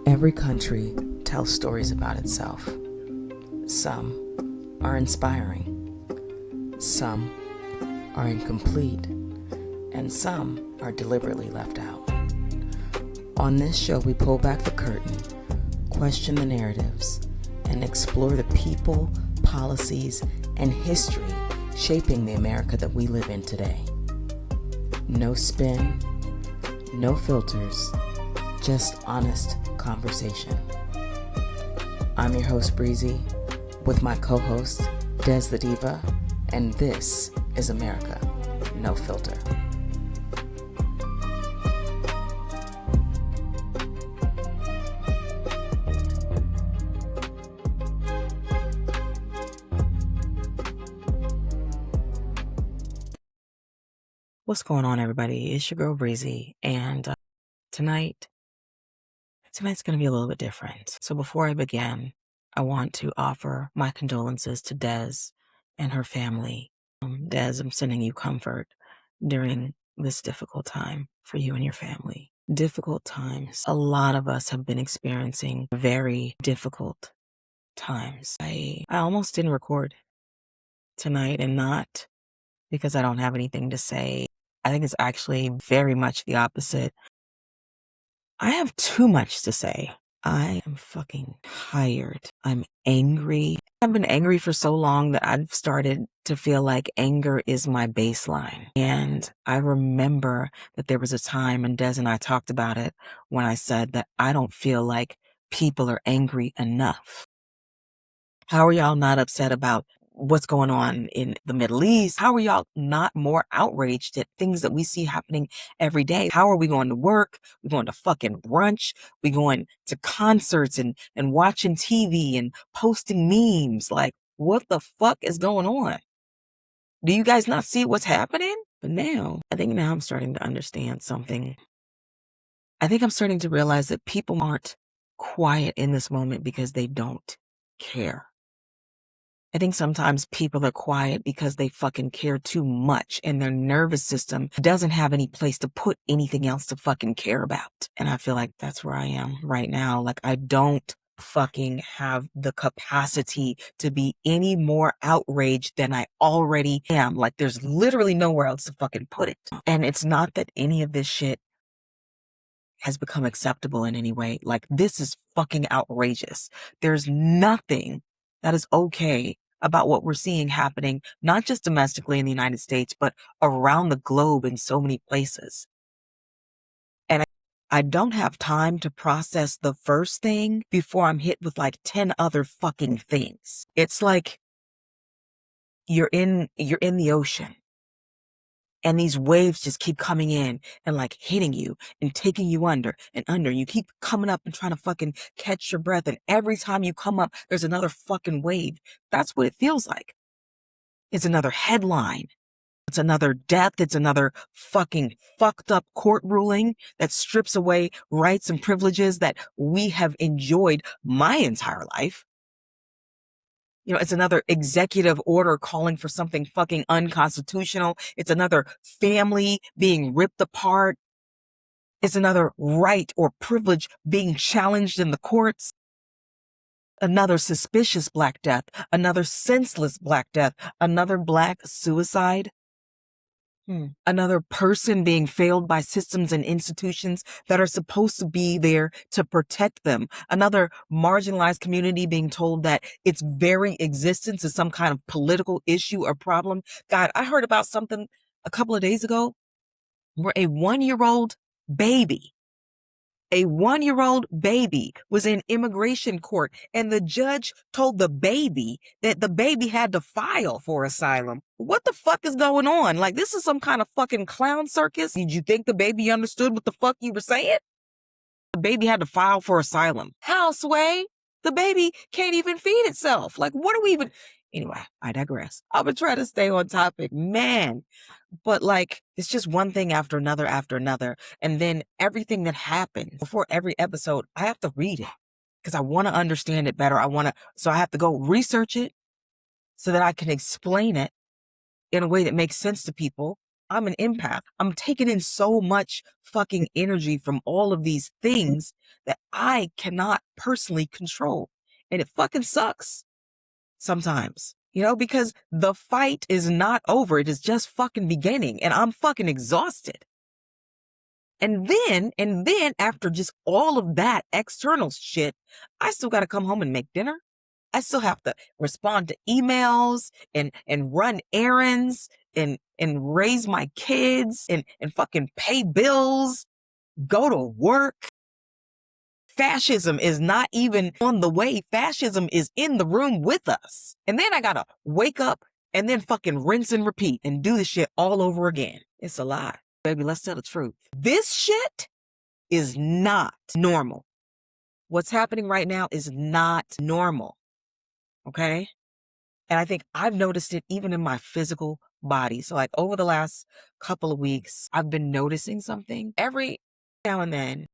Every country tells stories about itself. Some are inspiring, some are incomplete, and some are deliberately left out. On this show, we pull back the curtain, question the narratives, and explore the people, policies, and history shaping the America that we live in today. No spin, no filters, just honest conversation. I'm your host, Breezy, with my co-host, Des the Diva, and this is America, No Filter. What's going on, everybody? It's your girl, Breezy, and tonight's going to be a little bit different. So before I begin, I want to offer my condolences to Des and her family. Des, I'm sending you comfort during this difficult time for you and your family. Difficult times. A lot of us have been experiencing very difficult times. I almost didn't record tonight, and not because I don't have anything to say. I think it's actually very much the opposite. I have too much to say. I am fucking tired. I'm angry. I've been angry for so long that I've started to feel like anger is my baseline. And I remember that there was a time, and Des and I talked about it, when I said that I don't feel like people are angry enough. How are y'all not upset about what's going on in the Middle East? How are y'all not more outraged at things that we see happening every day? How are we going to work? We're going to fucking brunch. We're going to concerts and watching TV and posting memes. Like, what the fuck is going on? Do you guys not see what's happening? But I think I'm starting to understand something. I think I'm starting to realize that people aren't quiet in this moment because they don't care. I think sometimes people are quiet because they fucking care too much and their nervous system doesn't have any place to put anything else to fucking care about. And I feel like that's where I am right now. Like, I don't fucking have the capacity to be any more outraged than I already am. Like, there's literally nowhere else to fucking put it. And it's not that any of this shit has become acceptable in any way. Like, this is fucking outrageous. There's nothing that is okay about what we're seeing happening, not just domestically in the United States, but around the globe in so many places. And I don't have time to process the first thing before I'm hit with like 10 other fucking things. It's like you're in the ocean, and these waves just keep coming in and like hitting you and taking you under and under. You keep coming up and trying to fucking catch your breath. And every time you come up, there's another fucking wave. That's what it feels like. It's another headline. It's another death. It's another fucking fucked up court ruling that strips away rights and privileges that we have enjoyed my entire life. You know, it's another executive order calling for something fucking unconstitutional. It's another family being ripped apart. It's another right or privilege being challenged in the courts. Another suspicious Black death. Another senseless Black death. Another Black suicide. Another person being failed by systems and institutions that are supposed to be there to protect them. Another marginalized community being told that its very existence is some kind of political issue or problem. God, I heard about something a couple of days ago where a one-year-old baby was in immigration court, and the judge told the baby that the baby had to file for asylum. What the fuck is going on? Like, this is some kind of fucking clown circus? Did you think the baby understood what the fuck you were saying? The baby had to file for asylum. How, Sway? The baby can't even feed itself. Like, what are we even... Anyway, I digress. I'm gonna try to stay on topic. Man. But like, it's just one thing after another. And then everything that happens before every episode, I have to read it because I want to understand it better. So I have to go research it so that I can explain it in a way that makes sense to people. I'm an empath. I'm taking in so much fucking energy from all of these things that I cannot personally control. And it fucking sucks sometimes, because the fight is not over. It is just fucking beginning and I'm fucking exhausted. And then after just all of that external shit, I still got to come home and make dinner. I still have to respond to emails and run errands and raise my kids and fucking pay bills, go to work. Fascism is not even on the way. Fascism is in the room with us. And then I gotta wake up and then fucking rinse and repeat and do the shit all over again. It's a lie. Baby, let's tell the truth. This shit is not normal. What's happening right now is not normal. Okay? And I think I've noticed it even in my physical body. So like over the last couple of weeks, I've been noticing something. Every now and then,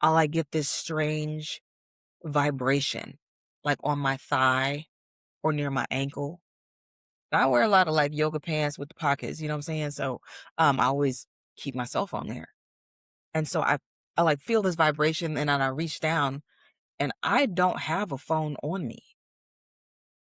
I'll like get this strange vibration, like on my thigh or near my ankle. I wear a lot of like yoga pants with the pockets, you know what I'm saying? So I always keep my cell phone there. And so I like feel this vibration and then I reach down and I don't have a phone on me.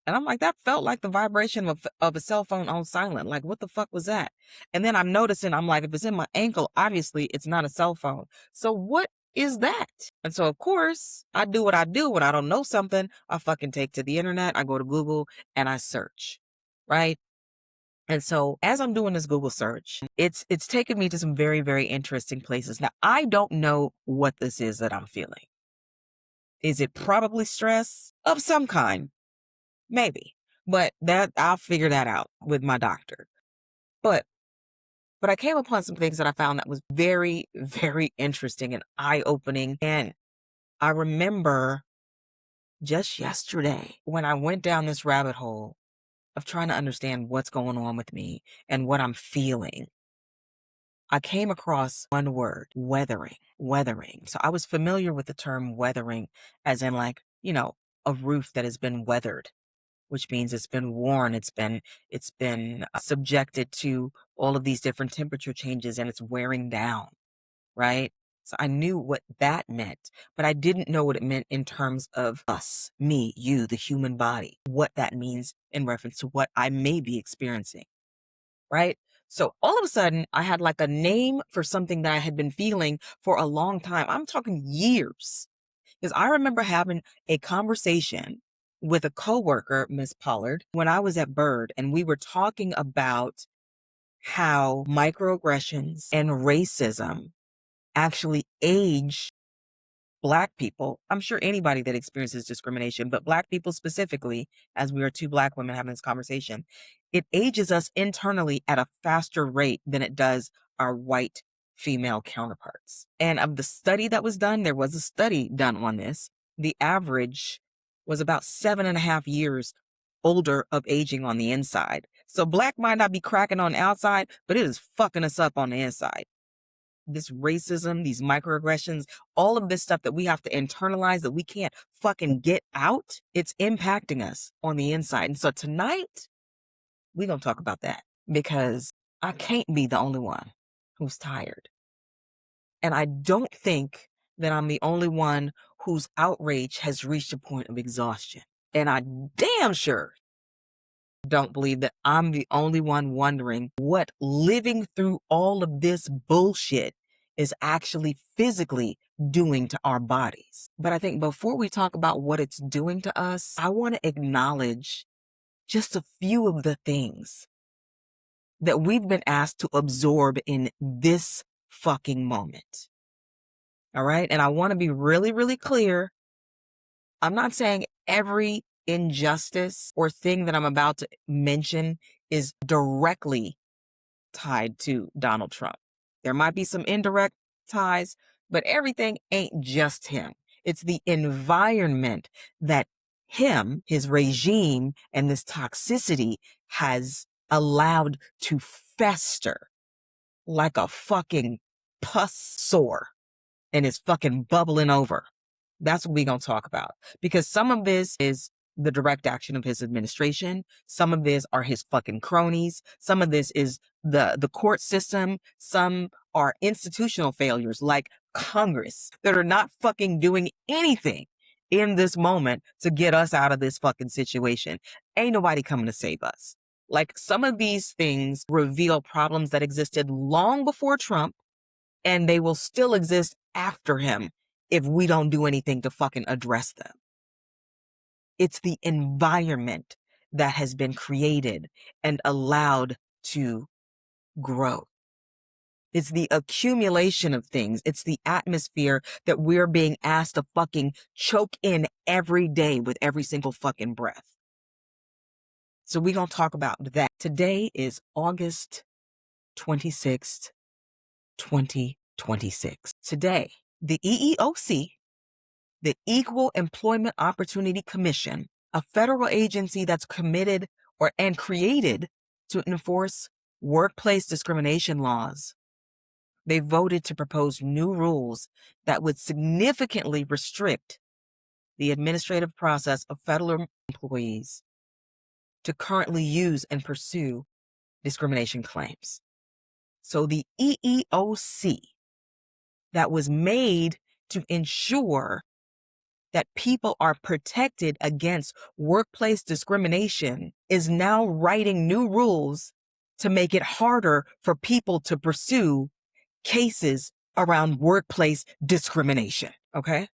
And I'm like, that felt like the vibration of a cell phone on silent. Like, what the fuck was that? And then I'm noticing, I'm like, if it's in my ankle, obviously it's not a cell phone. So what is that? And so, of course, I do what I do when I don't know something. I fucking take to the internet. I go to Google and I search, right? And so as I'm doing this Google search, it's taken me to some very, very interesting places. Now, I don't know what this is that I'm feeling. Is it probably stress of some kind? Maybe, but that I'll figure that out with my doctor. But I came upon some things that I found that was very, very interesting and eye-opening. And I remember just yesterday when I went down this rabbit hole of trying to understand what's going on with me and what I'm feeling. I came across one word, weathering, weathering. So I was familiar with the term weathering as in like, a roof that has been weathered, which means it's been worn, it's been subjected to all of these different temperature changes and it's wearing down, right? So I knew what that meant, but I didn't know what it meant in terms of us, me, you, the human body, what that means in reference to what I may be experiencing, right? So all of a sudden I had like a name for something that I had been feeling for a long time. I'm talking years. Because I remember having a conversation with a coworker, Miss Pollard, when I was at Bird, and we were talking about how microaggressions and racism actually age Black people. I'm sure anybody that experiences discrimination, but Black people specifically, as we are two Black women having this conversation, it ages us internally at a faster rate than it does our white female counterparts. And of the study that was done, there was a study done on this. The average was about 7.5 years older of aging on the inside. So Black might not be cracking on the outside, but it is fucking us up on the inside. This racism, these microaggressions, all of this stuff that we have to internalize that we can't fucking get out, it's impacting us on the inside. And so tonight, we're going to talk about that because I can't be the only one who's tired. And I don't think that I'm the only one whose outrage has reached a point of exhaustion. And I damn sure don't believe that I'm the only one wondering what living through all of this bullshit is actually physically doing to our bodies. But I think before we talk about what it's doing to us, I want to acknowledge just a few of the things that we've been asked to absorb in this fucking moment. All right? And I want to be really, really clear. I'm not saying every injustice or thing that I'm about to mention is directly tied to Donald Trump. There might be some indirect ties, but everything ain't just him. It's the environment that him, his regime, and this toxicity has allowed to fester like a fucking pus sore and it's fucking bubbling over. That's what we're going to talk about. Because some of this is the direct action of his administration. Some of this are his fucking cronies. Some of this is the court system. Some are institutional failures like Congress that are not fucking doing anything in this moment to get us out of this fucking situation. Ain't nobody coming to save us. Like, some of these things reveal problems that existed long before Trump, and they will still exist after him if we don't do anything to fucking address them. It's the environment that has been created and allowed to grow. It's the accumulation of things. It's the atmosphere that we're being asked to fucking choke in every day with every single fucking breath. So we're going to talk about that. Today is August 26th, 2026. Today, the EEOC, the Equal Employment Opportunity Commission, a federal agency that's committed and created to enforce workplace discrimination laws, they voted to propose new rules that would significantly restrict the administrative process of federal employees to currently use and pursue discrimination claims. So the EEOC that was made to ensure that people are protected against workplace discrimination is now writing new rules to make it harder for people to pursue cases around workplace discrimination, okay?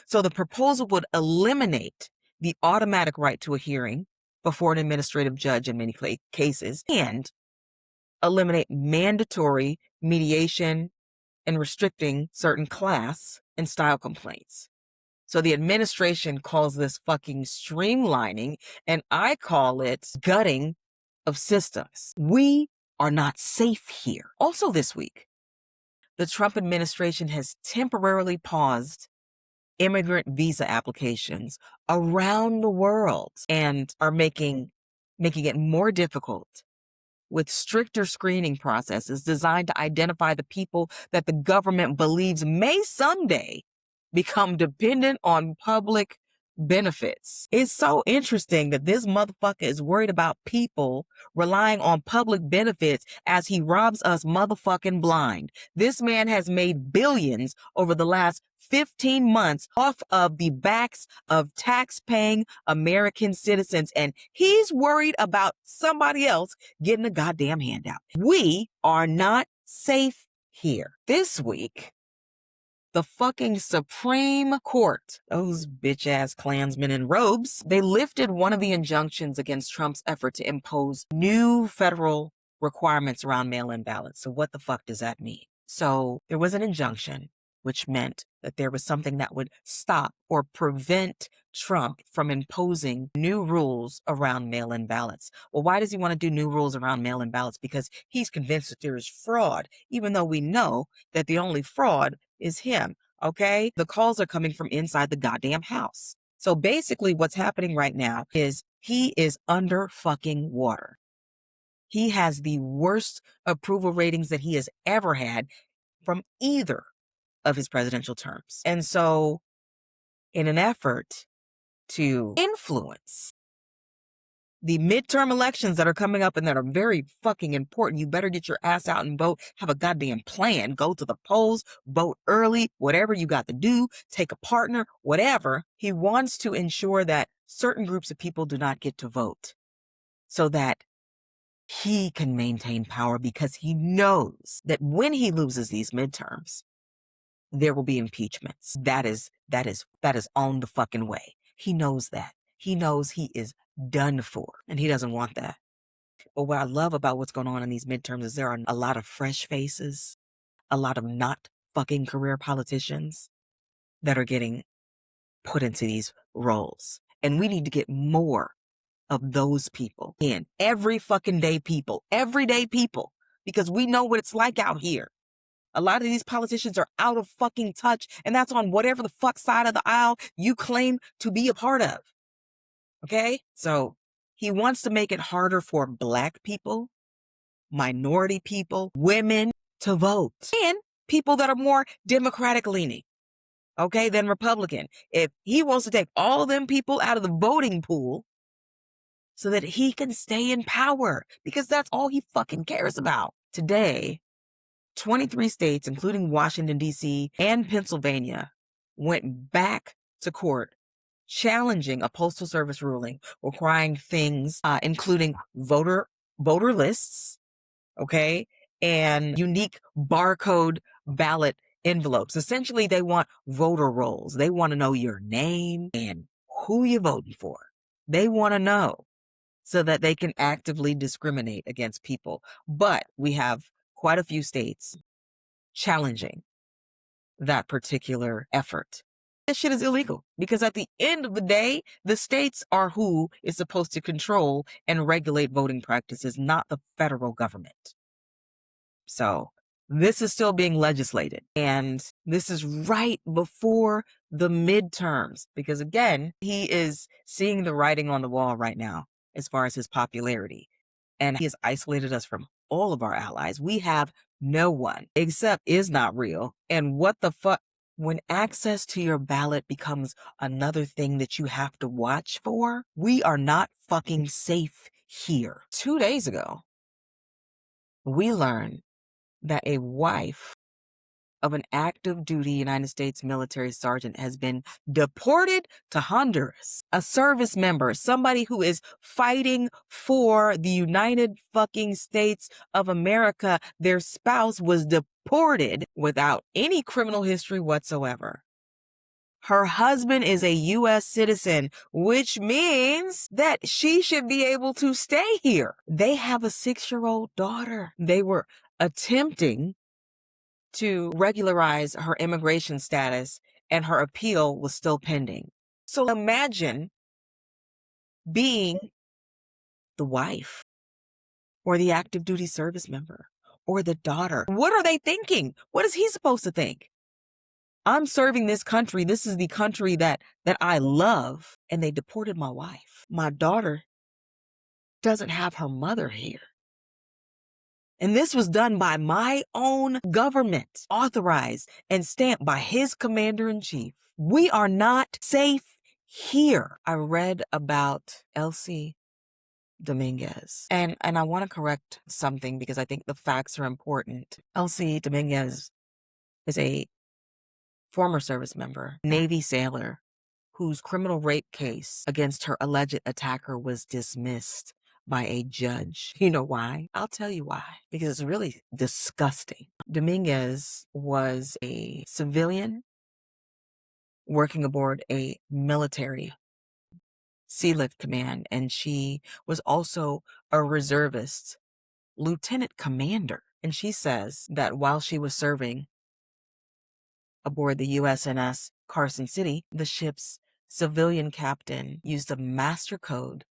So the proposal would eliminate the automatic right to a hearing before an administrative judge in many cases, and eliminate mandatory mediation and restricting certain class and style complaints. So the administration calls this fucking streamlining, and I call it gutting of systems. We are not safe here. Also this week, the Trump administration has temporarily paused immigrant visa applications around the world and are making it more difficult with stricter screening processes designed to identify the people that the government believes may someday become dependent on public benefits. It's so interesting that this motherfucker is worried about people relying on public benefits as he robs us motherfucking blind. This man has made billions over the last 15 months off of the backs of tax-paying American citizens, and he's worried about somebody else getting a goddamn handout. We are not safe here. This week, the fucking Supreme Court, those bitch-ass Klansmen in robes, they lifted one of the injunctions against Trump's effort to impose new federal requirements around mail-in ballots. So what the fuck does that mean? So there was an injunction, which meant that there was something that would stop or prevent Trump from imposing new rules around mail-in ballots. Well, why does he want to do new rules around mail-in ballots? Because he's convinced that there is fraud, even though we know that the only fraud is him, okay? The calls are coming from inside the goddamn house. So basically what's happening right now is he is under fucking water. He has the worst approval ratings that he has ever had from either of his presidential terms. And so in an effort to influence the midterm elections that are coming up and that are very fucking important, you better get your ass out and vote, have a goddamn plan, go to the polls, vote early, whatever you got to do, take a partner, whatever. He wants to ensure that certain groups of people do not get to vote so that he can maintain power, because he knows that when he loses these midterms, there will be impeachments. That is on the fucking way. He knows that. He knows he is done for, and he doesn't want that. But what I love about what's going on in these midterms is there are a lot of fresh faces, a lot of not fucking career politicians that are getting put into these roles. And we need to get more of those people in. Every fucking day people, everyday people, because we know what it's like out here. A lot of these politicians are out of fucking touch, and that's on whatever the fuck side of the aisle you claim to be a part of. Okay? So he wants to make it harder for Black people, minority people, women to vote, and people that are more Democratic leaning. okay, than Republican. If he wants to take all them people out of the voting pool so that he can stay in power, because that's all he fucking cares about. Today, 23 states, including Washington, D.C. and Pennsylvania, went back to court challenging a postal service ruling requiring things including voter lists, okay, and unique barcode ballot envelopes. Essentially, they want voter rolls. They want to know your name and who you're voting for. They want to know so that they can actively discriminate against people. But we have quite a few states challenging that particular effort. This shit is illegal because at the end of the day, the states are who is supposed to control and regulate voting practices, not the federal government. So this is still being legislated, and this is right before the midterms because, again, he is seeing the writing on the wall right now as far as his popularity, and he has isolated us from all of our allies. We have no one except is not real. And what the fuck? When access to your ballot becomes another thing that you have to watch for, we are not fucking safe here. 2 days ago, we learned that a wife of an active duty United States military sergeant has been deported to Honduras. A service member, somebody who is fighting for the United fucking States of America, their spouse was deported without any criminal history whatsoever. Her husband is a U.S. citizen, which means that she should be able to stay here. They have a 6-year-old daughter. They were attempting to regularize her immigration status, and her appeal was still pending. So imagine being the wife or the active duty service member or the daughter. What are they thinking? What is he supposed to think? I'm serving this country. This is the country that I love. And they deported my wife. My daughter doesn't have her mother here. And this was done by my own government, authorized and stamped by his commander-in-chief. We are not safe here. I read about Elsie Dominguez. And I want to correct something because I think the facts are important. Elsie Dominguez is a former service member, Navy sailor, whose criminal rape case against her alleged attacker was dismissed by a judge. You know why? I'll tell you why. Because it's really disgusting. Dominguez was a civilian working aboard a military sea lift command, and she was also a reservist lieutenant commander. And she says that while she was serving aboard the USNS Carson City, the ship's civilian captain used a master code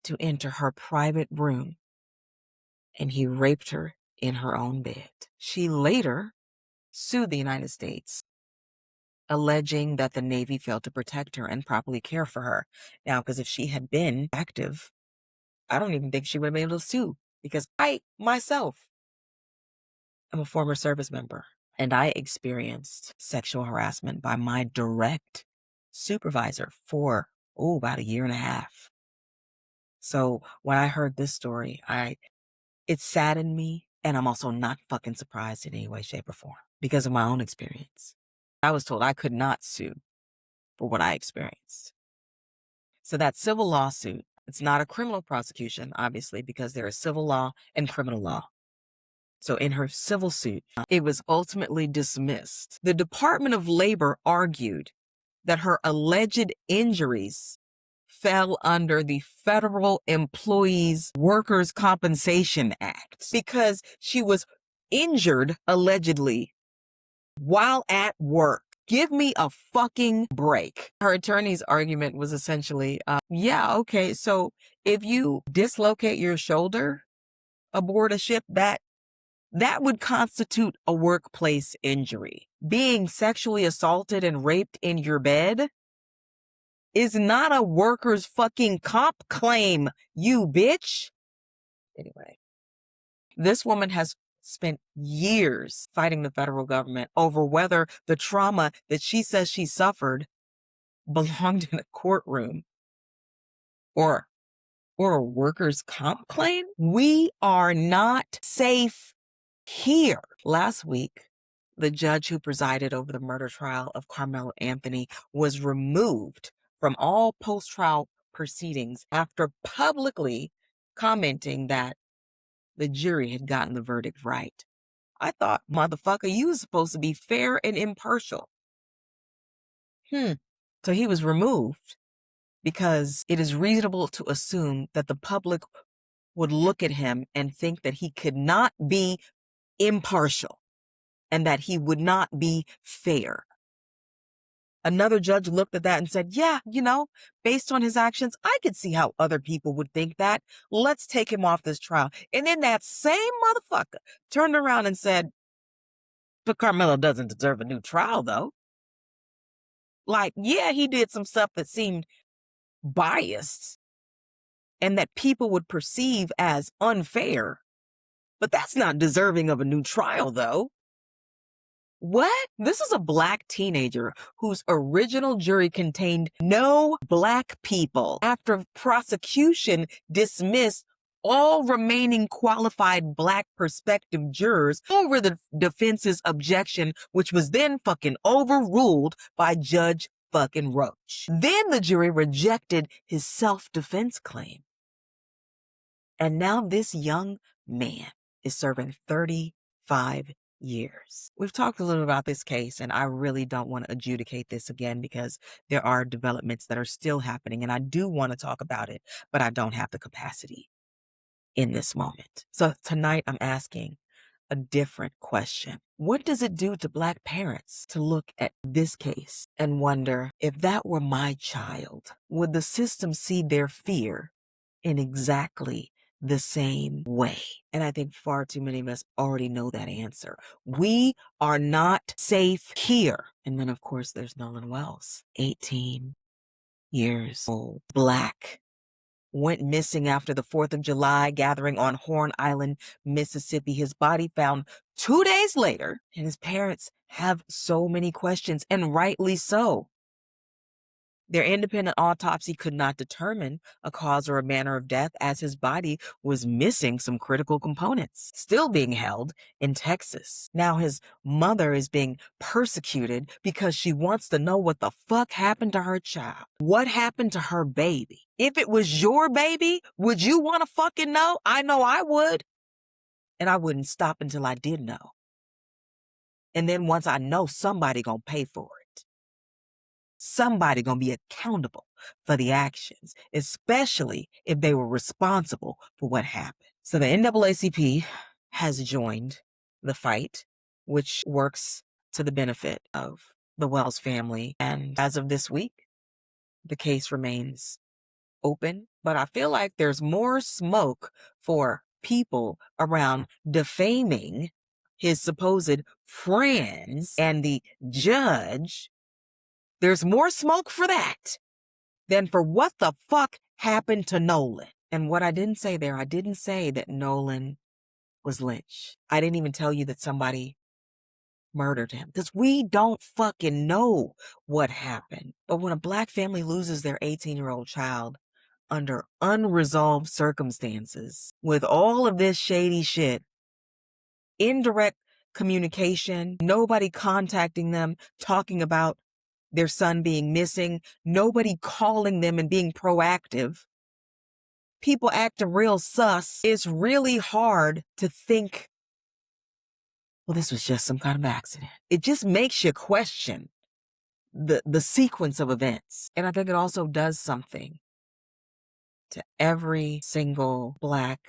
to enter her private room, and he raped her in her own bed. She later sued the United States, alleging that the Navy failed to protect her and properly care for her. Now, because if she had been active, I don't even think she would have been able to sue, because I, myself, am a former service member, and I experienced sexual harassment by my direct supervisor for, about 1.5 years. So when I heard this story, it saddened me, and I'm also not fucking surprised in any way, shape, or form because of my own experience. I was told I could not sue for what I experienced. So that civil lawsuit, it's not a criminal prosecution, obviously, because there is civil law and criminal law. So in her civil suit, it was ultimately dismissed. The Department of Labor argued that her alleged injuries fell under the Federal Employees Workers' Compensation Act because she was injured, allegedly, while at work. Give me a fucking break. Her attorney's argument was essentially, okay, so if you dislocate your shoulder aboard a ship, that would constitute a workplace injury. Being sexually assaulted and raped in your bed is not a worker's fucking comp claim, you bitch. Anyway, this woman has spent years fighting the federal government over whether the trauma that she says she suffered belonged in a courtroom or a workers' comp claim. We are not safe here. Last week, the judge who presided over the murder trial of Karmelo Anthony was removed from all post-trial proceedings after publicly commenting that the jury had gotten the verdict right. I thought, motherfucker, you was supposed to be fair and impartial. So he was removed because it is reasonable to assume that the public would look at him and think that he could not be impartial and that he would not be fair. Another judge looked at that and said, yeah, based on his actions, I could see how other people would think that. Let's take him off this trial. And then that same motherfucker turned around and said, but Karmelo doesn't deserve a new trial, though. Like, yeah, he did some stuff that seemed biased and that people would perceive as unfair, but that's not deserving of a new trial, though. What? This is a Black teenager whose original jury contained no Black people after prosecution dismissed all remaining qualified Black prospective jurors over the defense's objection, which was then fucking overruled by Judge fucking Roach. Then the jury rejected his self-defense claim. And now this young man is serving 35 years. We've talked a little about this case, and I really don't want to adjudicate this again because there are developments that are still happening, and I do want to talk about it, but I don't have the capacity in this moment. So tonight I'm asking a different question. What does it do to Black parents to look at this case and wonder, if that were my child, would the system see their fear in exactly the same way? And I think far too many of us already know that answer. We are not safe here. And then, of course, there's Nolan Wells, 18 years old, Black, went missing after the 4th of July gathering on Horn Island, Mississippi. His body found 2 days later, and his parents have so many questions, and rightly so. Their independent autopsy could not determine a cause or a manner of death, as his body was missing some critical components, still being held in Texas. Now his mother is being persecuted because she wants to know what the fuck happened to her child. What happened to her baby? If it was your baby, would you want to fucking know? I know I would. And I wouldn't stop until I did know. And then once I know, somebody gonna pay for it. Somebody gonna be accountable for the actions, especially if they were responsible for what happened. So the NAACP has joined the fight, which works to the benefit of the Wells family. And as of this week, the case remains open, but I feel like there's more smoke for people around defaming his supposed friends and the judge. There's more smoke for that than for what the fuck happened to Nolan. And what I didn't say there, I didn't say that Nolan was lynched. I didn't even tell you that somebody murdered him, because we don't fucking know what happened. But when a Black family loses their 18-year-old child under unresolved circumstances, with all of this shady shit, indirect communication, nobody contacting them, talking about their son being missing, nobody calling them and being proactive, people acting real sus, it's really hard to think, well, this was just some kind of accident. It just makes you question the sequence of events. And I think it also does something to every single Black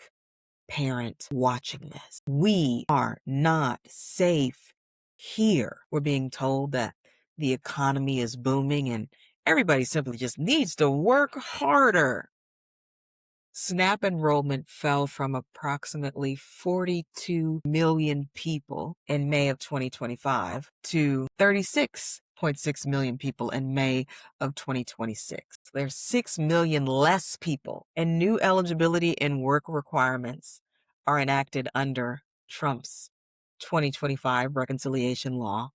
parent watching this. We are not safe here. We're being told that the economy is booming and everybody simply just needs to work harder. SNAP enrollment fell from approximately 42 million people in May of 2025 to 36.6 million people in May of 2026. There's 6 million less people, and new eligibility and work requirements are enacted under Trump's 2025 reconciliation law.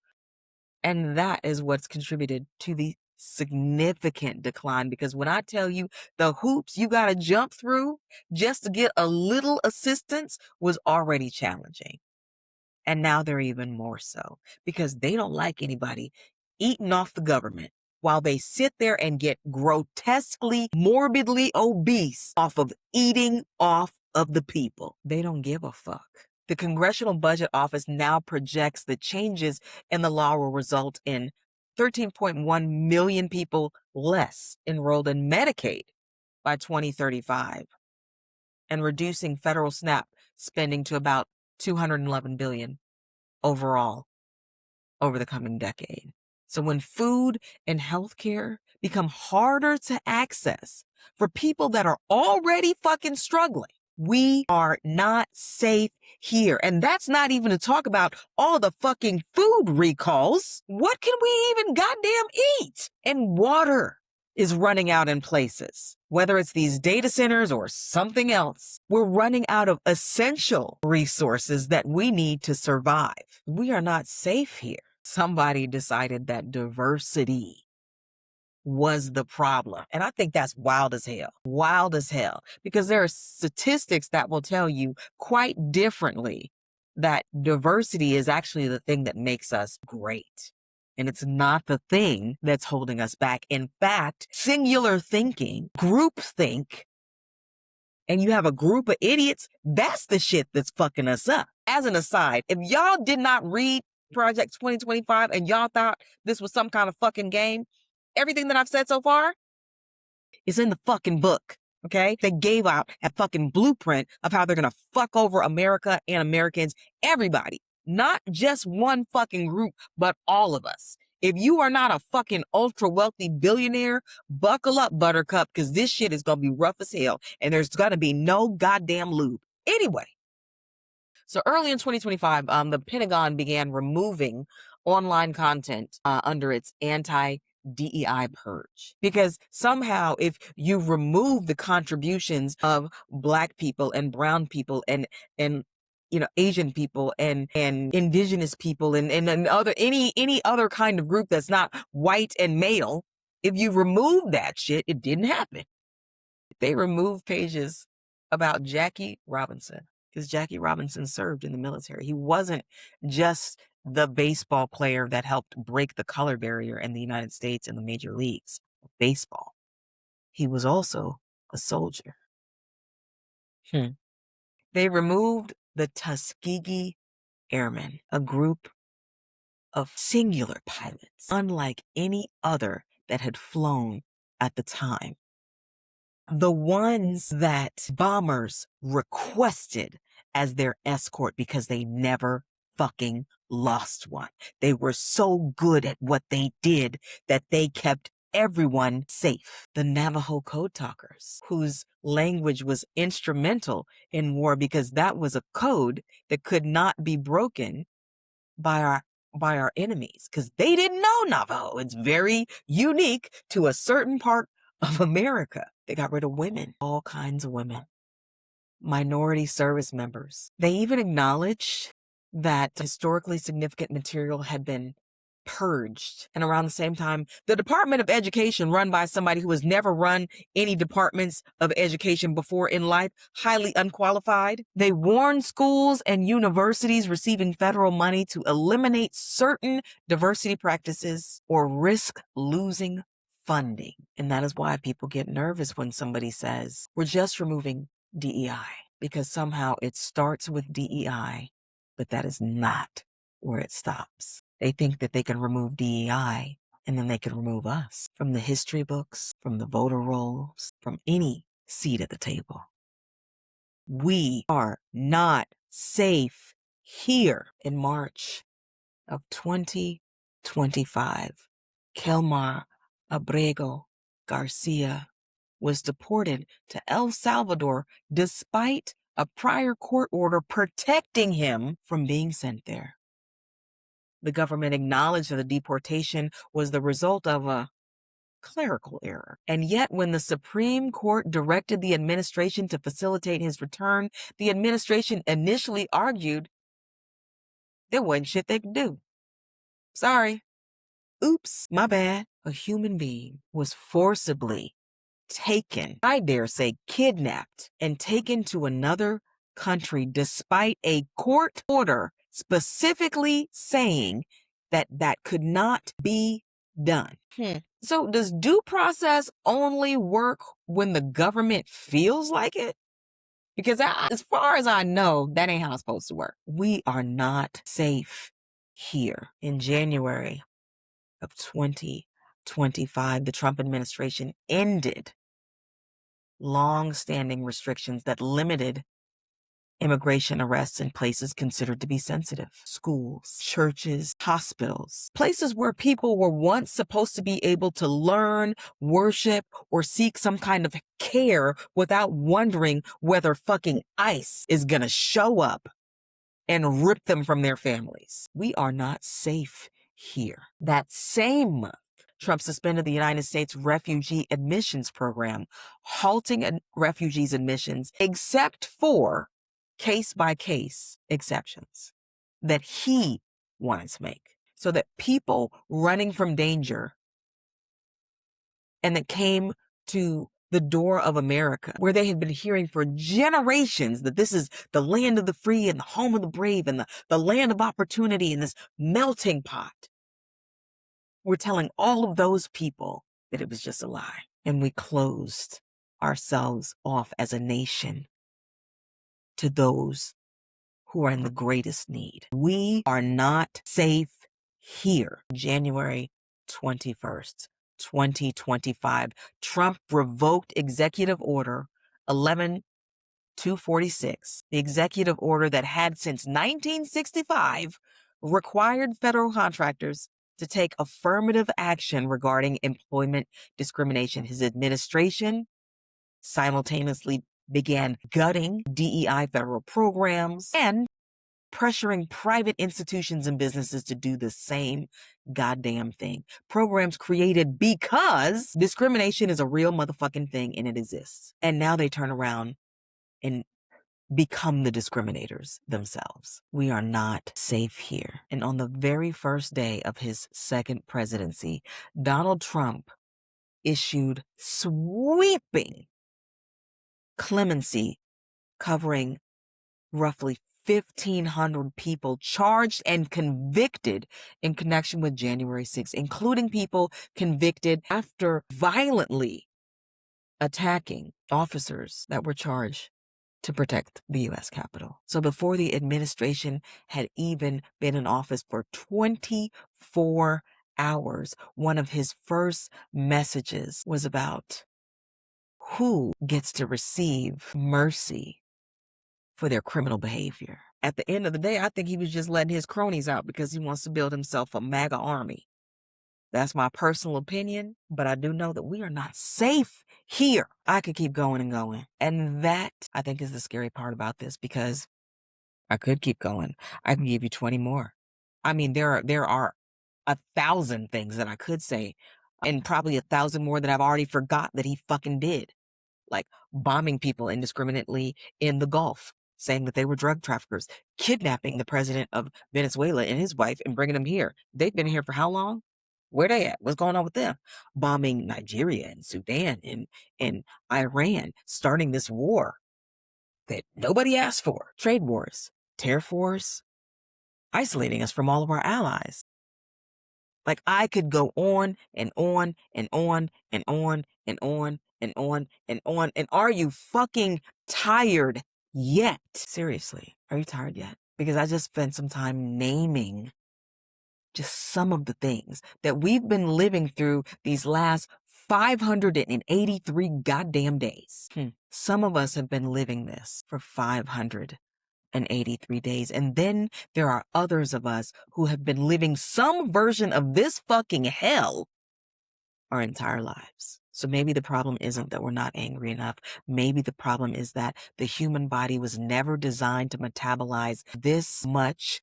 And that is what's contributed to the significant decline. Because when I tell you the hoops you got to jump through just to get a little assistance was already challenging. And now they're even more so because they don't like anybody eating off the government while they sit there and get grotesquely, morbidly obese off of eating off of the people. They don't give a fuck. The Congressional Budget Office now projects the changes in the law will result in 13.1 million people less enrolled in Medicaid by 2035 and reducing federal SNAP spending to about $211 billion overall over the coming decade. So when food and healthcare become harder to access for people that are already fucking struggling, we are not safe here. And that's not even to talk about all the fucking food recalls. What can we even goddamn eat? And water is running out in places, whether it's these data centers or something else. We're running out of essential resources that we need to survive. We are not safe here. Somebody decided that diversity was the problem. And I think that's wild as hell, because there are statistics that will tell you quite differently that diversity is actually the thing that makes us great. And it's not the thing that's holding us back. In fact, singular thinking, groupthink, and you have a group of idiots, that's the shit that's fucking us up. As an aside, if y'all did not read Project 2025 and y'all thought this was some kind of fucking game, everything that I've said so far is in the fucking book, okay? They gave out a fucking blueprint of how they're gonna fuck over America and Americans, everybody. Not just one fucking group, but all of us. If you are not a fucking ultra wealthy billionaire, buckle up, buttercup, because this shit is gonna be rough as hell and there's gonna be no goddamn lube. Anyway, so early in 2025, the Pentagon began removing online content under its Anti-DEI Purge. Because somehow, if you remove the contributions of Black people and brown people and Asian people and indigenous people and other any other kind of group that's not white and male, if you remove that shit, it didn't happen. They removed pages about Jackie Robinson because Jackie Robinson served in the military. He wasn't just the baseball player that helped break the color barrier in the United States in the major leagues of baseball. He was also a soldier. They removed the Tuskegee Airmen, a group of singular pilots, unlike any other that had flown at the time. The ones that bombers requested as their escort because they never fucking lost one. They were so good at what they did that they kept everyone safe. The Navajo code talkers, whose language was instrumental in war because that was a code that could not be broken by our enemies, because they didn't know Navajo. It's very unique to a certain part of America. They got rid of women, all kinds of women, minority service members. They even acknowledged that historically significant material had been purged. And around the same time, the Department of Education, run by somebody who has never run any departments of education before in life, highly unqualified, they warned schools and universities receiving federal money to eliminate certain diversity practices or risk losing funding. And that is why people get nervous when somebody says, we're just removing DEI, because somehow it starts with DEI, but that is not where it stops. They think that they can remove DEI and then they can remove us from the history books, from the voter rolls, from any seat at the table. We are not safe here. In March of 2025, Kilmar, Abrego, Garcia was deported to El Salvador despite a prior court order protecting him from being sent there. The government acknowledged that the deportation was the result of a clerical error. And yet, when the Supreme Court directed the administration to facilitate his return, the administration initially argued There wasn't shit they could do. Sorry. Oops, my bad. A human being was forcibly taken, I dare say kidnapped, and taken to another country despite a court order specifically saying that that could not be done. So does due process only work when the government feels like it? Because as far as I know, that ain't how it's supposed to work. We are not safe here. In January of 2025, the Trump administration ended long-standing restrictions that limited immigration arrests in places considered to be sensitive. Schools, churches, hospitals, places where people were once supposed to be able to learn, worship, or seek some kind of care without wondering whether fucking ICE is gonna show up and rip them from their families. We are not safe here. That same month, Trump suspended the United States refugee admissions program, halting refugees' admissions except for case-by-case exceptions that he wanted to make, so that people running from danger and that came to the door of America, where they had been hearing for generations that this is the land of the free and the home of the brave and the land of opportunity and this melting pot. We're telling all of those people that it was just a lie. And we closed ourselves off as a nation to those who are in the greatest need. We are not safe here. January 21st, 2025, Trump revoked Executive Order 11246, the executive order that had since 1965 required federal contractors to take affirmative action regarding employment discrimination. His administration simultaneously began gutting DEI federal programs and pressuring private institutions and businesses to do the same goddamn thing. Programs created because discrimination is a real motherfucking thing and it exists. And now they turn around and become the discriminators themselves. We are not safe here. And on the very first day of his second presidency, Donald Trump issued sweeping clemency covering roughly 1,500 people charged and convicted in connection with January 6th, including people convicted after violently attacking officers that were charged to protect the U.S. Capitol. So before the administration had even been in office for 24 hours, one of his first messages was about who gets to receive mercy for their criminal behavior. At the end of the day, I think he was just letting his cronies out because he wants to build himself a MAGA army. That's my personal opinion, but I do know that we are not safe here. I could keep going and going. And that, I think, is the scary part about this, because I could keep going. I can give you 20 more. I mean, there are 1,000 things that I could say, and probably 1,000 more that I've already forgot that he fucking did. Like bombing people indiscriminately in the Gulf, saying that they were drug traffickers, kidnapping the president of Venezuela and his wife and bringing them here. They've been here for how long? Where they at? What's going on with them? Bombing Nigeria and Sudan and Iran, starting this war that nobody asked for. Trade wars, tariff wars, isolating us from all of our allies. Like, I could go on and on and on and on and on and on and on. And are you fucking tired yet? Seriously, are you tired yet? Because I just spent some time naming just some of the things that we've been living through these last 583 goddamn days. Some of us have been living this for 583 days. And then there are others of us who have been living some version of this fucking hell our entire lives. So maybe the problem isn't that we're not angry enough. Maybe the problem is that the human body was never designed to metabolize this much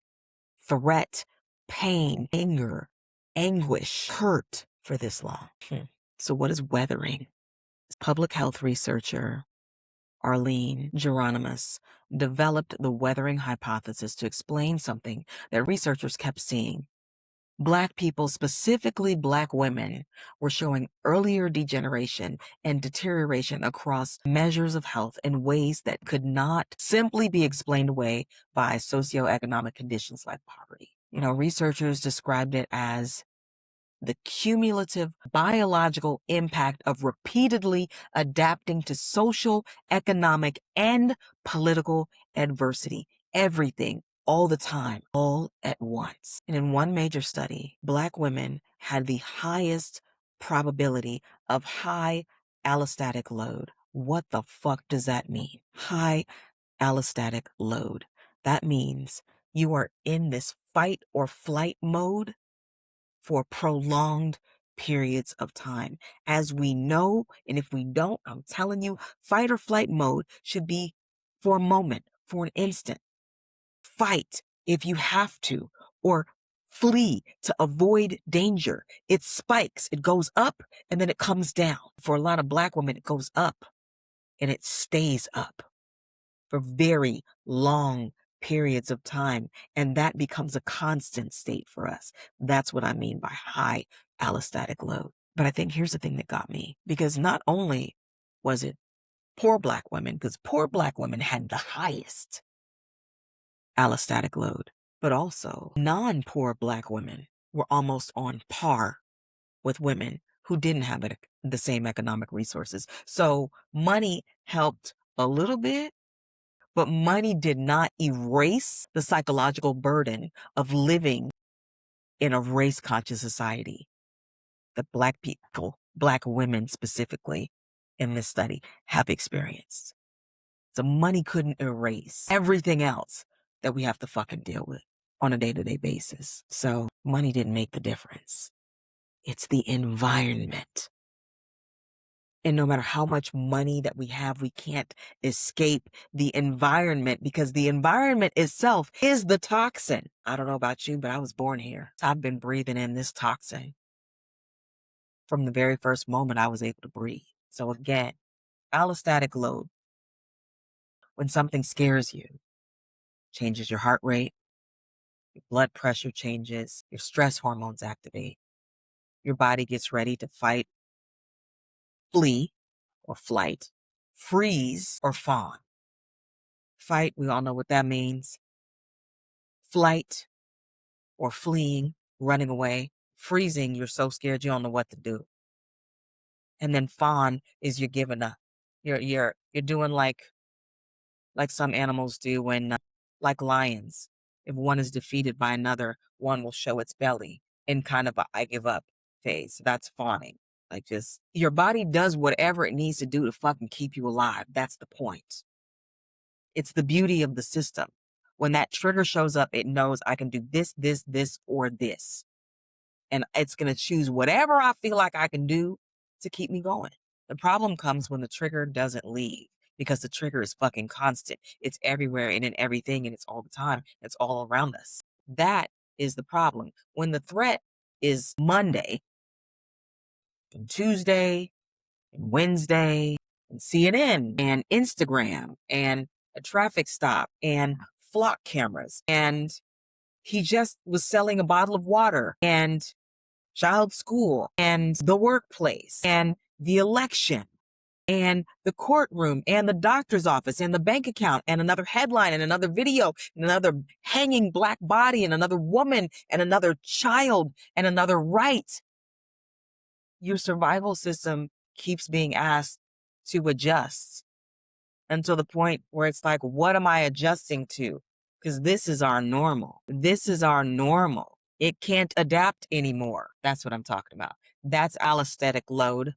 threat, pain, anger, anguish, hurt for this long. So what is weathering? Public health researcher Arlene Geronimus developed the weathering hypothesis to explain something that researchers kept seeing. Black people, specifically Black women, were showing earlier degeneration and deterioration across measures of health in ways that could not simply be explained away by socioeconomic conditions like poverty. Researchers described it as the cumulative biological impact of repeatedly adapting to social, economic, and political adversity. Everything, all the time, all at once. And in one major study, Black women had the highest probability of high allostatic load. What the fuck does that mean? High allostatic load. That means you are in this fight or flight mode for prolonged periods of time. As we know, and if we don't, I'm telling you, fight or flight mode should be for a moment, for an instant. Fight if you have to, or flee to avoid danger. It spikes, it goes up, and then it comes down. For a lot of Black women, it goes up and it stays up for very long periods of time. And that becomes a constant state for us. That's what I mean by high allostatic load. But I think here's the thing that got me, because not only was it poor Black women, because poor Black women had the highest allostatic load, but also non-poor Black women were almost on par with women who didn't have the same economic resources. So money helped a little bit, but money did not erase the psychological burden of living in a race-conscious society that Black people, Black women specifically in this study, have experienced. So money couldn't erase everything else that we have to fucking deal with on a day-to-day basis. So money didn't make the difference. It's the environment. And no matter how much money that we have, we can't escape the environment, because the environment itself is the toxin. I don't know about you, but I was born here. I've been breathing in this toxin from the very first moment I was able to breathe. So again, allostatic load. When something scares you, changes your heart rate, your blood pressure changes, your stress hormones activate, your body gets ready to fight, flee, or flight, freeze, or fawn. Fight, we all know what that means. Flight or fleeing, running away. Freezing, you're so scared you don't know what to do. And then fawn is you're giving up. You're doing like some animals do when, like lions, if one is defeated by another, one will show its belly in kind of a I give up phase. So that's fawning. Like, just your body does whatever it needs to do to fucking keep you alive. That's the point. It's the beauty of the system. When that trigger shows up, it knows I can do this, this, this, or this. And it's going to choose whatever I feel like I can do to keep me going. The problem comes when the trigger doesn't leave, because the trigger is fucking constant. It's everywhere and in everything, and it's all the time. It's all around us. That is the problem. When the threat is Monday and Tuesday and Wednesday and CNN and Instagram and a traffic stop and flock cameras, and he just was selling a bottle of water, and child school, and the workplace, and the election, and the courtroom, and the doctor's office, and the bank account, and another headline, and another video, and another hanging Black body, and another woman, and another child, and another right. Your survival system keeps being asked to adjust until the point where it's like, what am I adjusting to? Because this is our normal. This is our normal. It can't adapt anymore. That's what I'm talking about. That's allostatic load.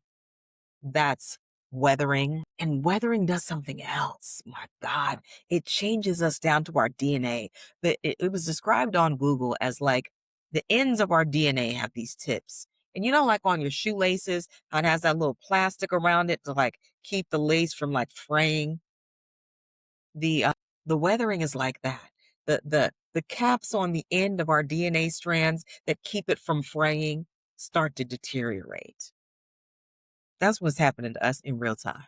That's weathering. And weathering does something else. My God, it changes us down to our DNA. It was described on Google as like the ends of our DNA have these tips. And like on your shoelaces, how it has that little plastic around it to like keep the lace from like fraying. The weathering is like that. The caps on the end of our DNA strands that keep it from fraying start to deteriorate. That's what's happening to us in real time.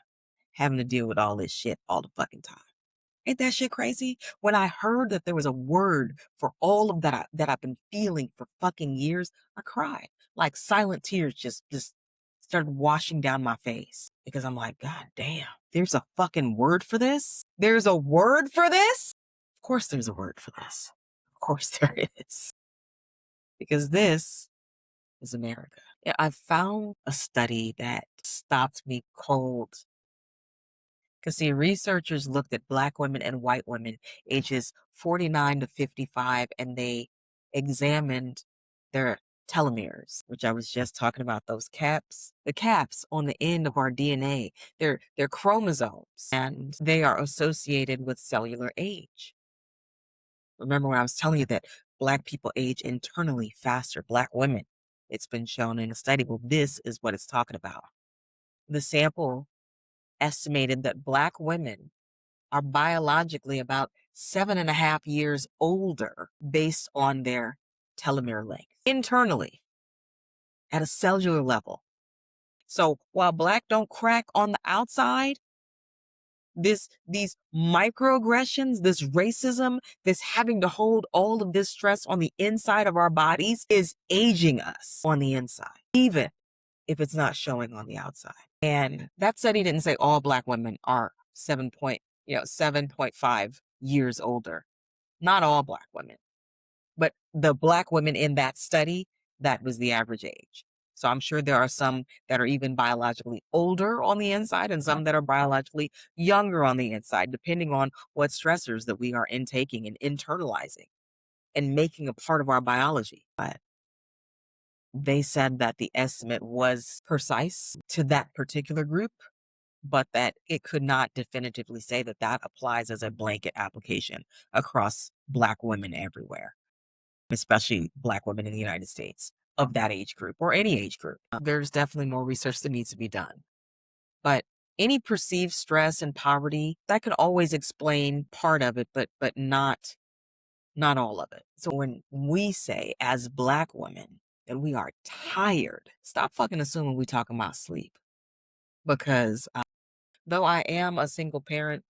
having to deal with all this shit all the fucking time. Ain't that shit crazy? When I heard that there was a word for all of that I've been feeling for fucking years, I cried. Like silent tears just started washing down my face because I'm like, God damn, there's a fucking word for this? There's a word for this? Of course there's a word for this. Of course there is. Because this is America. Yeah, I found a study that stopped me cold. Because see, researchers looked at Black women and white women ages 49 to 55, and they examined their telomeres, which I was just talking about, those caps. The caps on the end of our DNA, they're chromosomes, and they are associated with cellular age. Remember when I was telling you that Black people age internally faster, Black women, it's been shown in a study. Well, this is what it's talking about. The sample estimated that Black women are biologically about 7.5 years older based on their telomere length internally at a cellular level. So while Black don't crack on the outside, these microaggressions, this racism, this having to hold all of this stress on the inside of our bodies is aging us on the inside, even if it's not showing on the outside. And that study didn't say all Black women are 7.5 years older. Not all Black women, but the Black women in that study, that was the average age. So I'm sure there are some that are even biologically older on the inside and some that are biologically younger on the inside, depending on what stressors that we are intaking and internalizing and making a part of our biology. But they said that the estimate was precise to that particular group, but that it could not definitively say that that applies as a blanket application across Black women everywhere, especially Black women in the United States of that age group or any age group. There's definitely more research that needs to be done. But any perceived stress and poverty, that can always explain part of it, but not all of it. So when we say as Black women that we are tired, stop fucking assuming we talking about sleep. Because though I am a single parent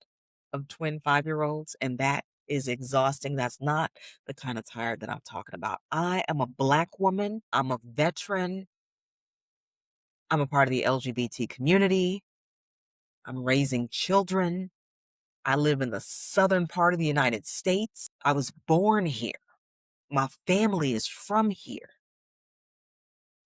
of twin 5-year-olds, and that is exhausting, that's not the kind of tired that I'm talking about. I am a Black woman. I'm a veteran. I'm a part of the LGBT community. I'm raising children. I live in the southern part of the United States. I was born here. My family is from here.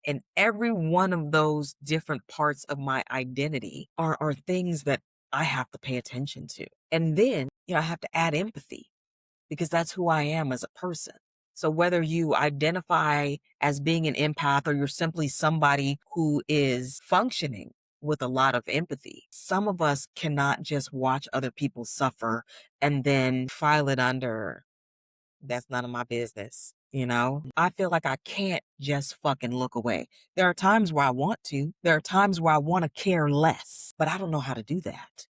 And every one of those different parts of my identity are things that I have to pay attention to. And then, I have to add empathy because that's who I am as a person. So whether you identify as being an empath or you're simply somebody who is functioning with a lot of empathy, some of us cannot just watch other people suffer and then file it under, that's none of my business. I feel like I can't just fucking look away. There are times where I want to. There are times where I want to care less, but I don't know how to do that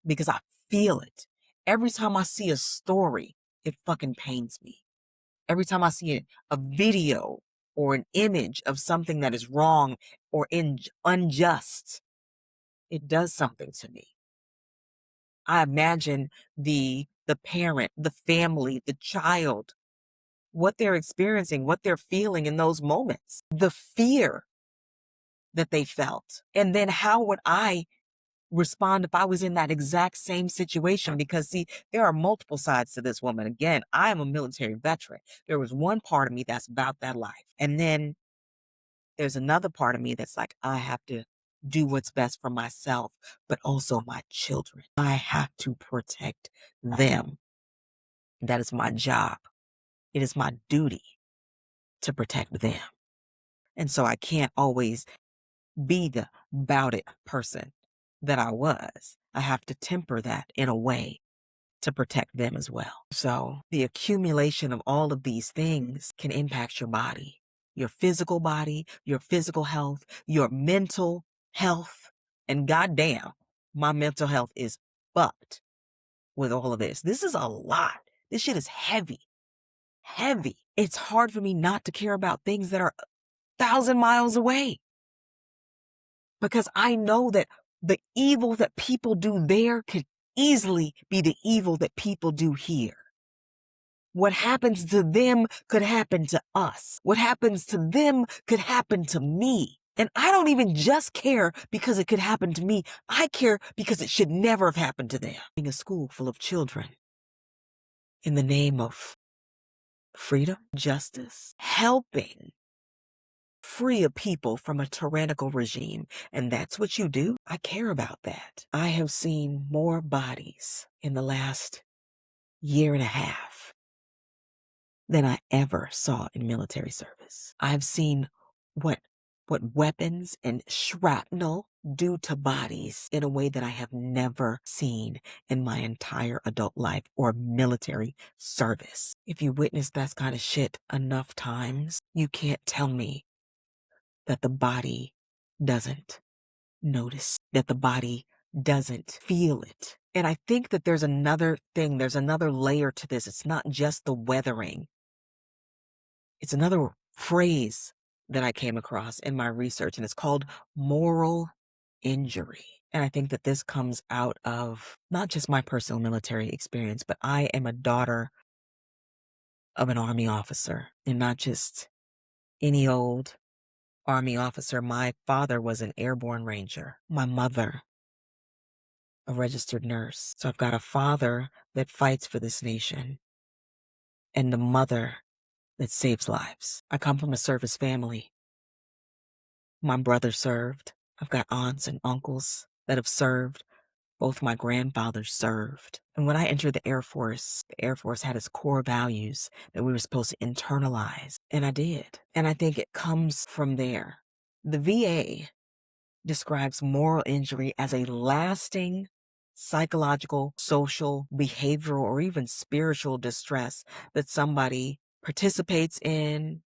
because I feel it. Every time I see a story, it fucking pains me. Every time I see a video or an image of something that is wrong or unjust, it does something to me. I imagine the parent, the family, the child, what they're experiencing, what they're feeling in those moments, the fear that they felt. And then how would I respond if I was in that exact same situation? Because see, there are multiple sides to this woman. Again, I am a military veteran. There was one part of me that's about that life. And then there's another part of me that's like, I have to do what's best for myself, but also my children. I have to protect them. That is my job. It is my duty to protect them. And so I can't always be the bout it person that I was. I have to temper that in a way to protect them as well. So the accumulation of all of these things can impact your body, your physical health, your mental health. And goddamn, my mental health is fucked with all of this. This is a lot. This shit is heavy. Heavy. It's hard for me not to care about things that are 1,000 miles away. Because I know that The evil that people do there could easily be the evil that people do here. What happens to them could happen to us. What happens to them could happen to me. And I don't even just care because it could happen to me. I care because it should never have happened to them. Being a school full of children in the name of freedom, justice, helping free a people from a tyrannical regime. And that's what you do? I care about that. I have seen more bodies in the last year and a half than I ever saw in military service. I've seen what weapons and shrapnel do to bodies in a way that I have never seen in my entire adult life or military service. If you witness that kind of shit enough times, you can't tell me that the body doesn't notice, that the body doesn't feel it. And I think that there's another thing, there's another layer to this. It's not just the weathering. It's another phrase that I came across in my research, and it's called moral injury. And I think that this comes out of not just my personal military experience, but I am a daughter of an Army officer, and not just any old Army officer. My father was an airborne ranger. My mother, a registered nurse. So I've got a father that fights for this nation and a mother that saves lives. I come from a service family. My brother served. I've got aunts and uncles that have served. Both my grandfathers served. And when I entered the Air Force had its core values that we were supposed to internalize. And I did. And I think it comes from there. The VA describes moral injury as a lasting psychological, social, behavioral, or even spiritual distress that somebody participates in,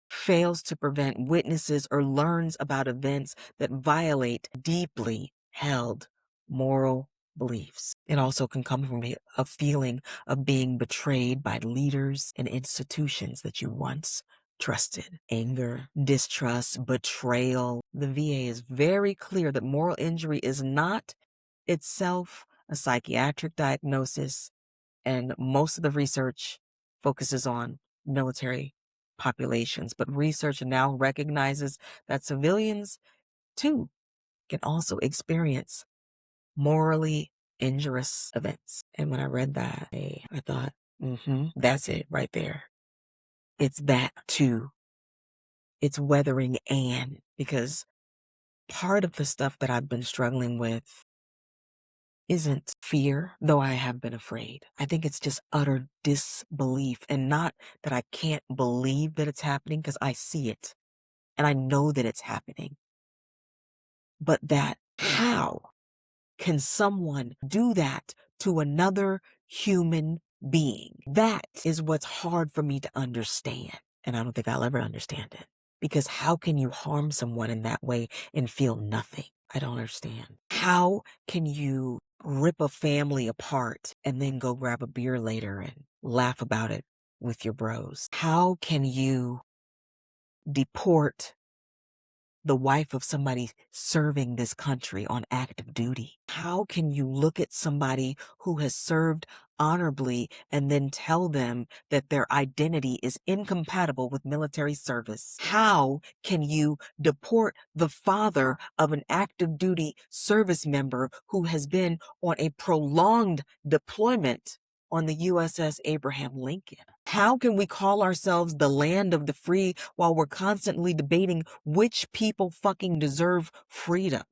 fails to prevent, witnesses, or learns about events that violate deeply held moral beliefs. It also can come from a feeling of being betrayed by leaders and institutions that you once trusted. Anger, distrust, betrayal. The VA is very clear that moral injury is not itself a psychiatric diagnosis, and most of the research focuses on military populations, but research now recognizes that civilians too can also experience morally injurious events. And when I read that, I thought, that's it right there. It's that too. It's weathering because part of the stuff that I've been struggling with isn't fear, though I have been afraid. I think it's just utter disbelief, and not that I can't believe that it's happening, because I see it and I know that it's happening. But that how can someone do that to another human being? That is what's hard for me to understand. And I don't think I'll ever understand it. Because how can you harm someone in that way and feel nothing? I don't understand. How can you rip a family apart and then go grab a beer later and laugh about it with your bros? How can you deport the wife of somebody serving this country on active duty? How can you look at somebody who has served honorably and then tell them that their identity is incompatible with military service? How can you deport the father of an active duty service member who has been on a prolonged deployment on the USS Abraham Lincoln? How can we call ourselves the land of the free while we're constantly debating which people fucking deserve freedom?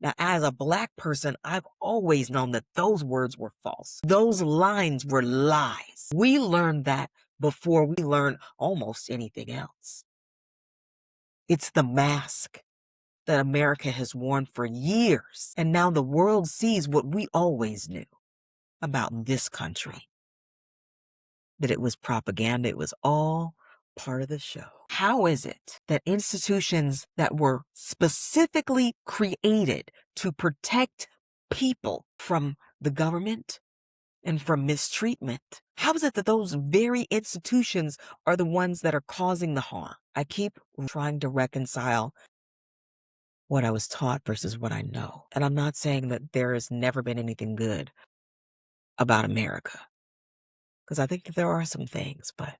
Now, as a Black person, I've always known that those words were false. Those lines were lies. We learned that before we learned almost anything else. It's the mask that America has worn for years. And now the world sees what we always knew about this country. That it was propaganda. It was all part of the show. How is it that institutions that were specifically created to protect people from the government and from mistreatment, how is it that those very institutions are the ones that are causing the harm? I keep trying to reconcile what I was taught versus what I know. And I'm not saying that there has never been anything good about America, because I think that there are some things, but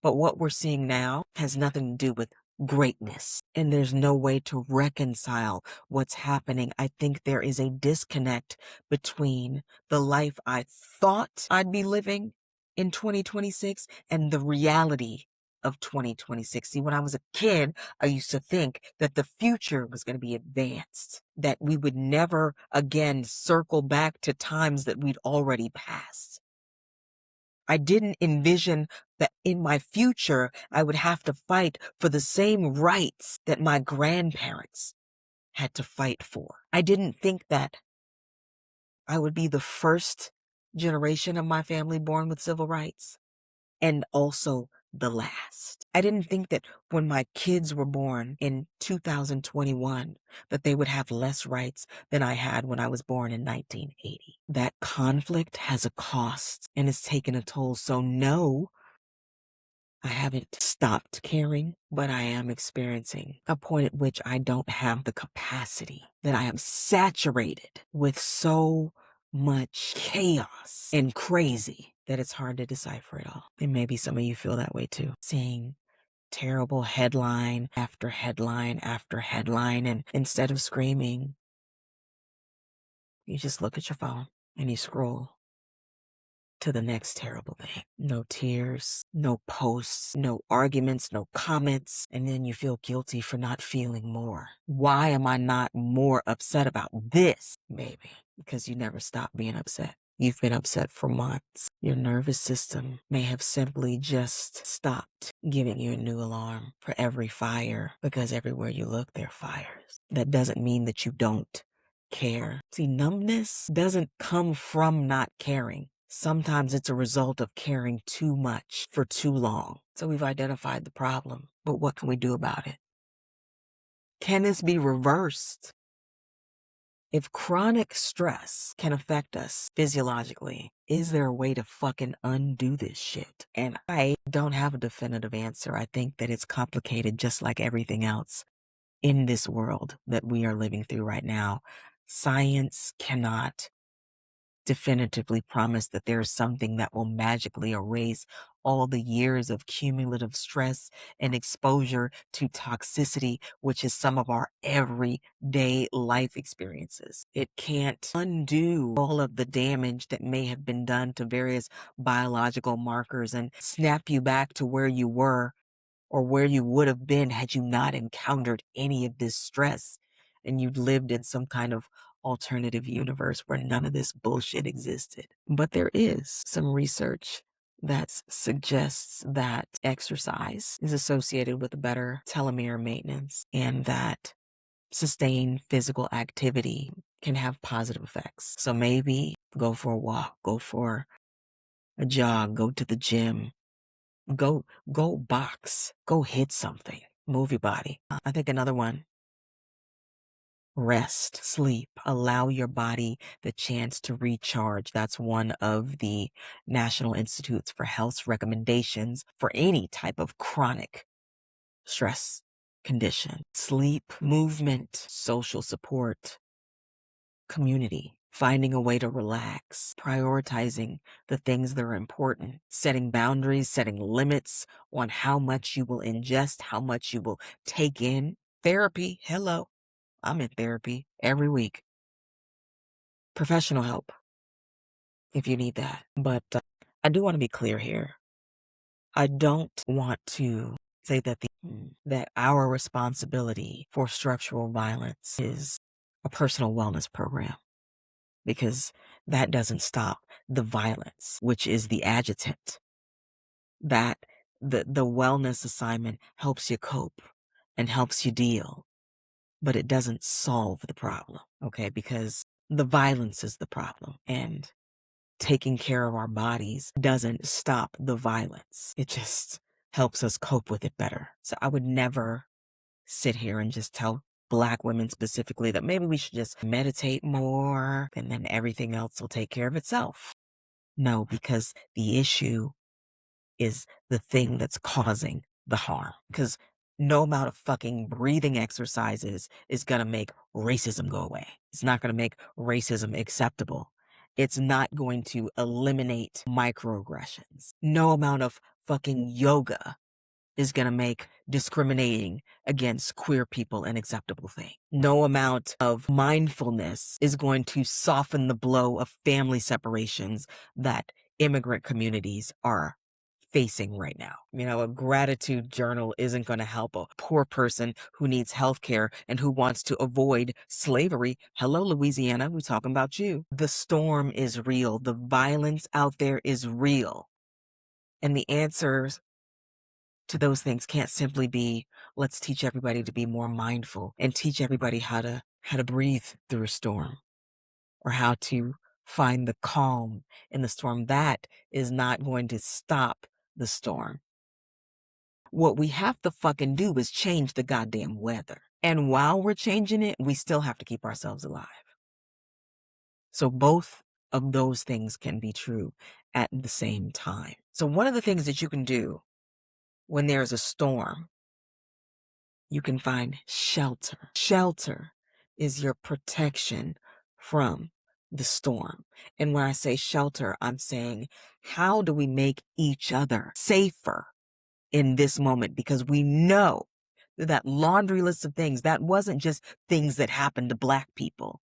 what we're seeing now has nothing to do with greatness. And there's no way to reconcile what's happening. I think there is a disconnect between the life I thought I'd be living in 2026 and the reality of 2026. See, when I was a kid, I used to think that the future was going to be advanced, that we would never again circle back to times that we'd already passed. I didn't envision that in my future, I would have to fight for the same rights that my grandparents had to fight for. I didn't think that I would be the first generation of my family born with civil rights and also the last. I didn't think that when my kids were born in 2021, that they would have less rights than I had when I was born in 1980. That conflict has a cost and it's taken a toll. So no, I haven't stopped caring, but I am experiencing a point at which I don't have the capacity, that I am saturated with so much chaos and crazy that it's hard to decipher it all. And maybe some of you feel that way too, seeing terrible headline after headline after headline, and instead of screaming, you just look at your phone and you scroll to the next terrible thing. No tears, no posts, no arguments, no comments. And then you feel guilty for not feeling more. Why am I not more upset about this? Maybe because you never stop being upset. You've been upset for months. Your nervous system may have simply just stopped giving you a new alarm for every fire, because everywhere you look, there are fires. That doesn't mean that you don't care. See, numbness doesn't come from not caring. Sometimes it's a result of caring too much for too long. So we've identified the problem, but what can we do about it? Can this be reversed? If chronic stress can affect us physiologically, is there a way to fucking undo this shit? And I don't have a definitive answer. I think that it's complicated, just like everything else in this world that we are living through right now. Science cannot definitively promise that there is something that will magically erase all the years of cumulative stress and exposure to toxicity, which is some of our everyday life experiences. It can't undo all of the damage that may have been done to various biological markers and snap you back to where you were or where you would have been had you not encountered any of this stress and you'd lived in some kind of alternative universe where none of this bullshit existed. But there is some research that suggests that exercise is associated with better telomere maintenance, and that sustained physical activity can have positive effects. So maybe go for a walk, go for a jog, go to the gym, go box, go hit something, move your body. I think another one, rest, sleep, allow your body the chance to recharge. That's one of the National Institutes for Health's recommendations for any type of chronic stress condition. Sleep, movement, social support, community, finding a way to relax, prioritizing the things that are important, setting boundaries, setting limits on how much you will ingest, how much you will take in. Therapy, hello. I'm in therapy every week. Professional help if you need that. But I do want to be clear here. I don't want to say that that our responsibility for structural violence is a personal wellness program, because that doesn't stop the violence, which is the adjutant. That the wellness assignment helps you cope and helps you deal, but it doesn't solve the problem, okay? Because the violence is the problem, and taking care of our bodies doesn't stop the violence. It just helps us cope with it better. So I would never sit here and just tell Black women specifically that maybe we should just meditate more and then everything else will take care of itself. No, because the issue is the thing that's causing the harm. Because No amount of fucking breathing exercises is gonna make racism go away. It's not gonna make racism acceptable. It's not going to eliminate microaggressions. No amount of fucking yoga is going to make discriminating against queer people an acceptable thing. No amount of mindfulness is going to soften the blow of family separations that immigrant communities are facing right now. You know, a gratitude journal isn't going to help a poor person who needs health care and who wants to avoid slavery. Hello, Louisiana, we're talking about you. The storm is real. The violence out there is real. And the answers to those things can't simply be, let's teach everybody to be more mindful and teach everybody how to breathe through a storm or how to find the calm in the storm. That is not going to stop the storm. What we have to fucking do is change the goddamn weather. And while we're changing it, we still have to keep ourselves alive. So both of those things can be true at the same time. So one of the things that you can do when there's a storm, you can find shelter. Shelter is your protection from the storm. And when I say shelter, I'm saying, how do we make each other safer in this moment? Because we know that laundry list of things, that wasn't just things that happened to Black people.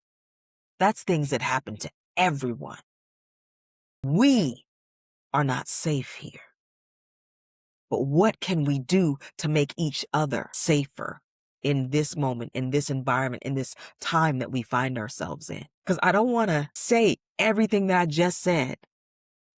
That's things that happen to everyone. We are not safe here. But what can we do to make each other safer in this moment, in this environment, in this time that we find ourselves in? Because I don't want to say everything that I just said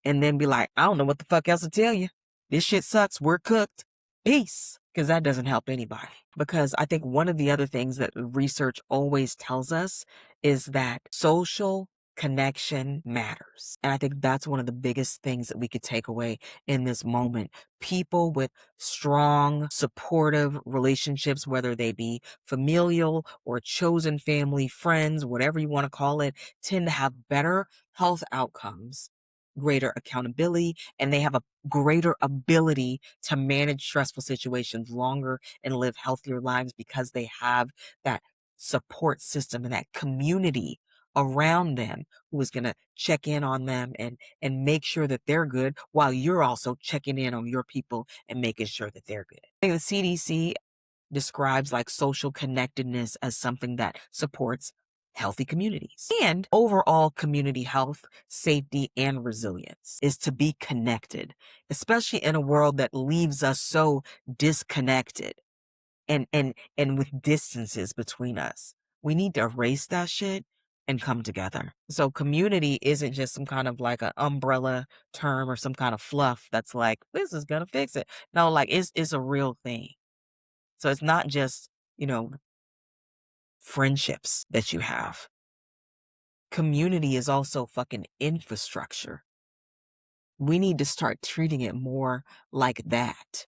and then be like, I don't know what the fuck else to tell you. This shit sucks. We're cooked. Peace. Because that doesn't help anybody. Because I think one of the other things that research always tells us is that social connection matters. And I think that's one of the biggest things that we could take away in this moment. People with strong, supportive relationships, whether they be familial or chosen family, friends, whatever you want to call it, tend to have better health outcomes, greater accountability, and they have a greater ability to manage stressful situations longer and live healthier lives because they have that support system and that community around them who is going to check in on them and make sure that they're good while you're also checking in on your people and making sure that they're good. I think the CDC describes like social connectedness as something that supports healthy communities and overall community health, safety, and resilience is to be connected, especially in a world that leaves us so disconnected and with distances between us. We need to erase that shit and come together. So community isn't just some kind of like an umbrella term or some kind of fluff that's like, this is gonna fix it. No, like it's a real thing. So it's not just, friendships that you have. Community is also fucking infrastructure. We need to start treating it more like that.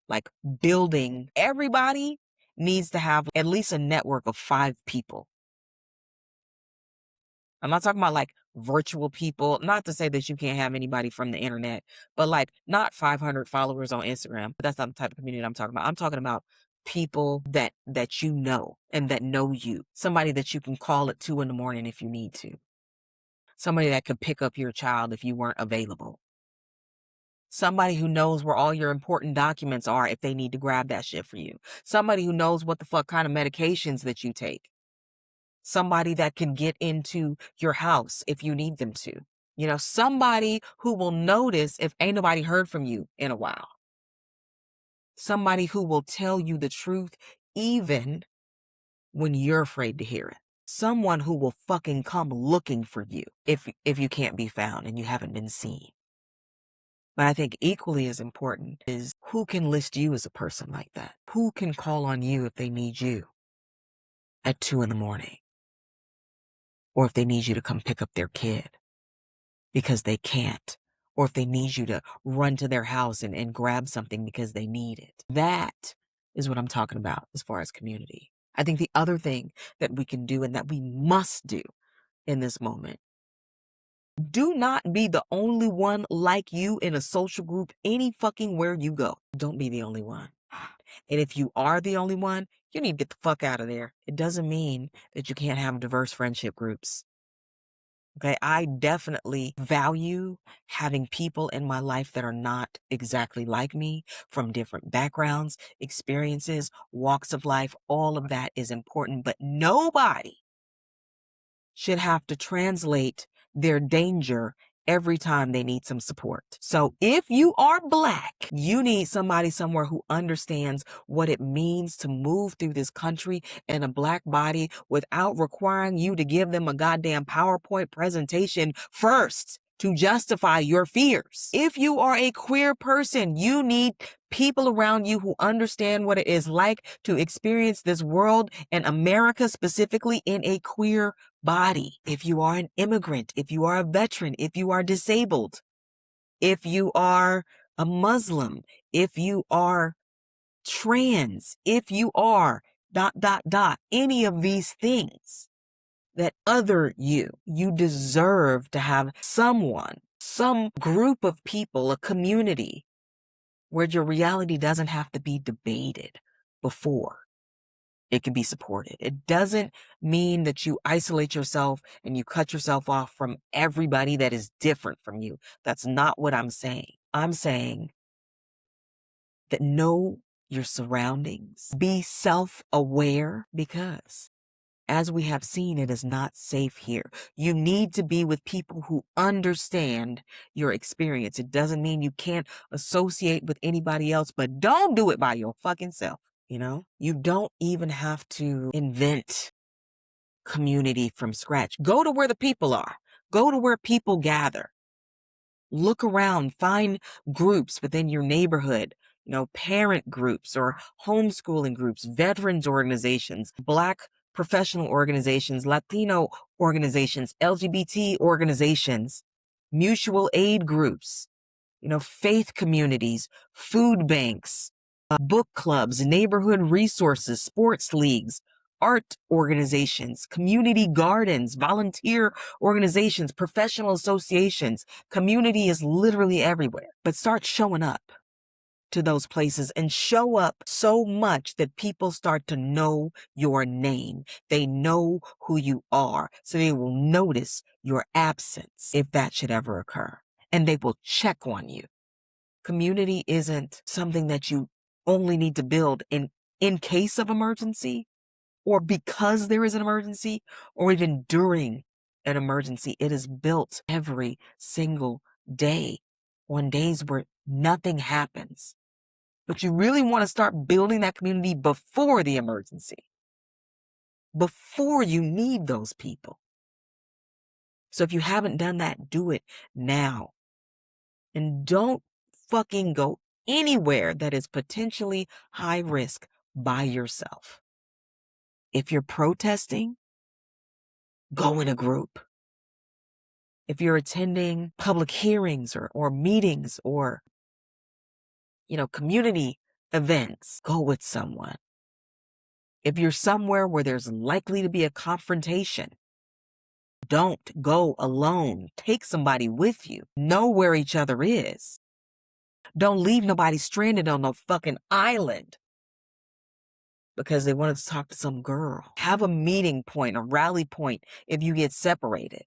Like building, everybody needs to have at least a network of 5 people. I'm not talking about like virtual people, not to say that you can't have anybody from the internet, but like not 500 followers on Instagram. But that's not the type of community I'm talking about. I'm talking about people that you know and that know you. Somebody that you can call at 2 a.m. if you need to. Somebody that could pick up your child if you weren't available. Somebody who knows where all your important documents are if they need to grab that shit for you. Somebody who knows what the fuck kind of medications that you take. Somebody that can get into your house if you need them to. Somebody who will notice if ain't nobody heard from you in a while. Somebody who will tell you the truth even when you're afraid to hear it. Someone who will fucking come looking for you if you can't be found and you haven't been seen. But I think equally as important is who can list you as a person like that? Who can call on you if they need you at 2 a.m? Or if they need you to come pick up their kid because they can't, or if they need you to run to their house and grab something because they need it. That is what I'm talking about as far as community. I think the other thing that we can do and that we must do in this moment, do not be the only one like you in a social group any fucking where you go. Don't be the only one. And if you are the only one, you need to get the fuck out of there. It doesn't mean that you can't have diverse friendship groups. Okay, I definitely value having people in my life that are not exactly like me, from different backgrounds, experiences, walks of life. All of that is important, but nobody should have to translate their danger every time they need some support. So if you are Black, you need somebody somewhere who understands what it means to move through this country in a Black body without requiring you to give them a goddamn PowerPoint presentation first to justify your fears. If you are a queer person, you need people around you who understand what it is like to experience this world and America specifically in a queer body. If you are an immigrant, if you are a veteran, if you are disabled, if you are a Muslim, if you are trans, if you are ... any of these things that other you deserve to have someone, some group of people, a community where your reality doesn't have to be debated before it can be supported. It doesn't mean that you isolate yourself and you cut yourself off from everybody that is different from you. That's not what I'm saying. I'm saying that know your surroundings, be self-aware, because as we have seen, it is not safe here. You need to be with people who understand your experience. It doesn't mean you can't associate with anybody else, but don't do it by your fucking self. You know, you don't even have to invent community from scratch. Go to where the people are. Go to where people gather. Look around, find groups within your neighborhood, parent groups or homeschooling groups, veterans organizations, Black professional organizations, Latino organizations, LGBT organizations, mutual aid groups, faith communities, food banks, book clubs, neighborhood resources, sports leagues, art organizations, community gardens, volunteer organizations, professional associations. Community is literally everywhere. But start showing up to those places and show up so much that people start to know your name. They know who you are, so they will notice your absence if that should ever occur, and they will check on you. Community isn't something that you only need to build in case of emergency, or because there is an emergency, or even during an emergency. It is built every single day on days where nothing happens. But you really want to start building that community before the emergency, before you need those people. So if you haven't done that, do it now. And don't fucking go anywhere that is potentially high risk by yourself. If you're protesting, go in a group. If you're attending public hearings or meetings or, community events, go with someone. If you're somewhere where there's likely to be a confrontation, don't go alone. Take somebody with you. Know where each other is. Don't leave nobody stranded on no fucking island because they wanted to talk to some girl. Have a meeting point, a rally point if you get separated.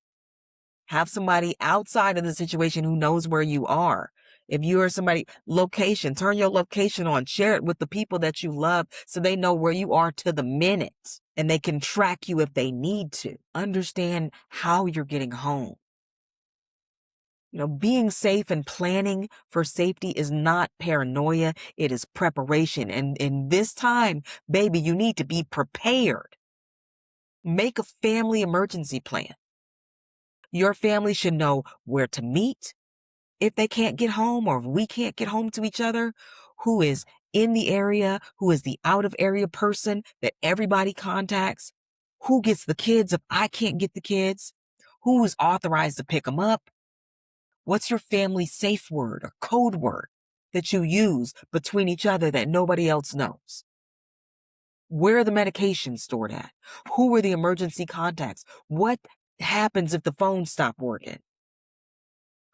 Have somebody outside of the situation who knows where you are. If you are somebody, location, turn your location on, share it with the people that you love so they know where you are to the minute and they can track you if they need to. Understand how you're getting home. Being safe and planning for safety is not paranoia. It is preparation. And in this time, baby, you need to be prepared. Make a family emergency plan. Your family should know where to meet if they can't get home, or if we can't get home to each other, who is in the area, who is the out of area person that everybody contacts, who gets the kids if I can't get the kids, who is authorized to pick them up. What's your family safe word or code word that you use between each other that nobody else knows? Where are the medications stored at? Who are the emergency contacts? What happens if the phones stop working?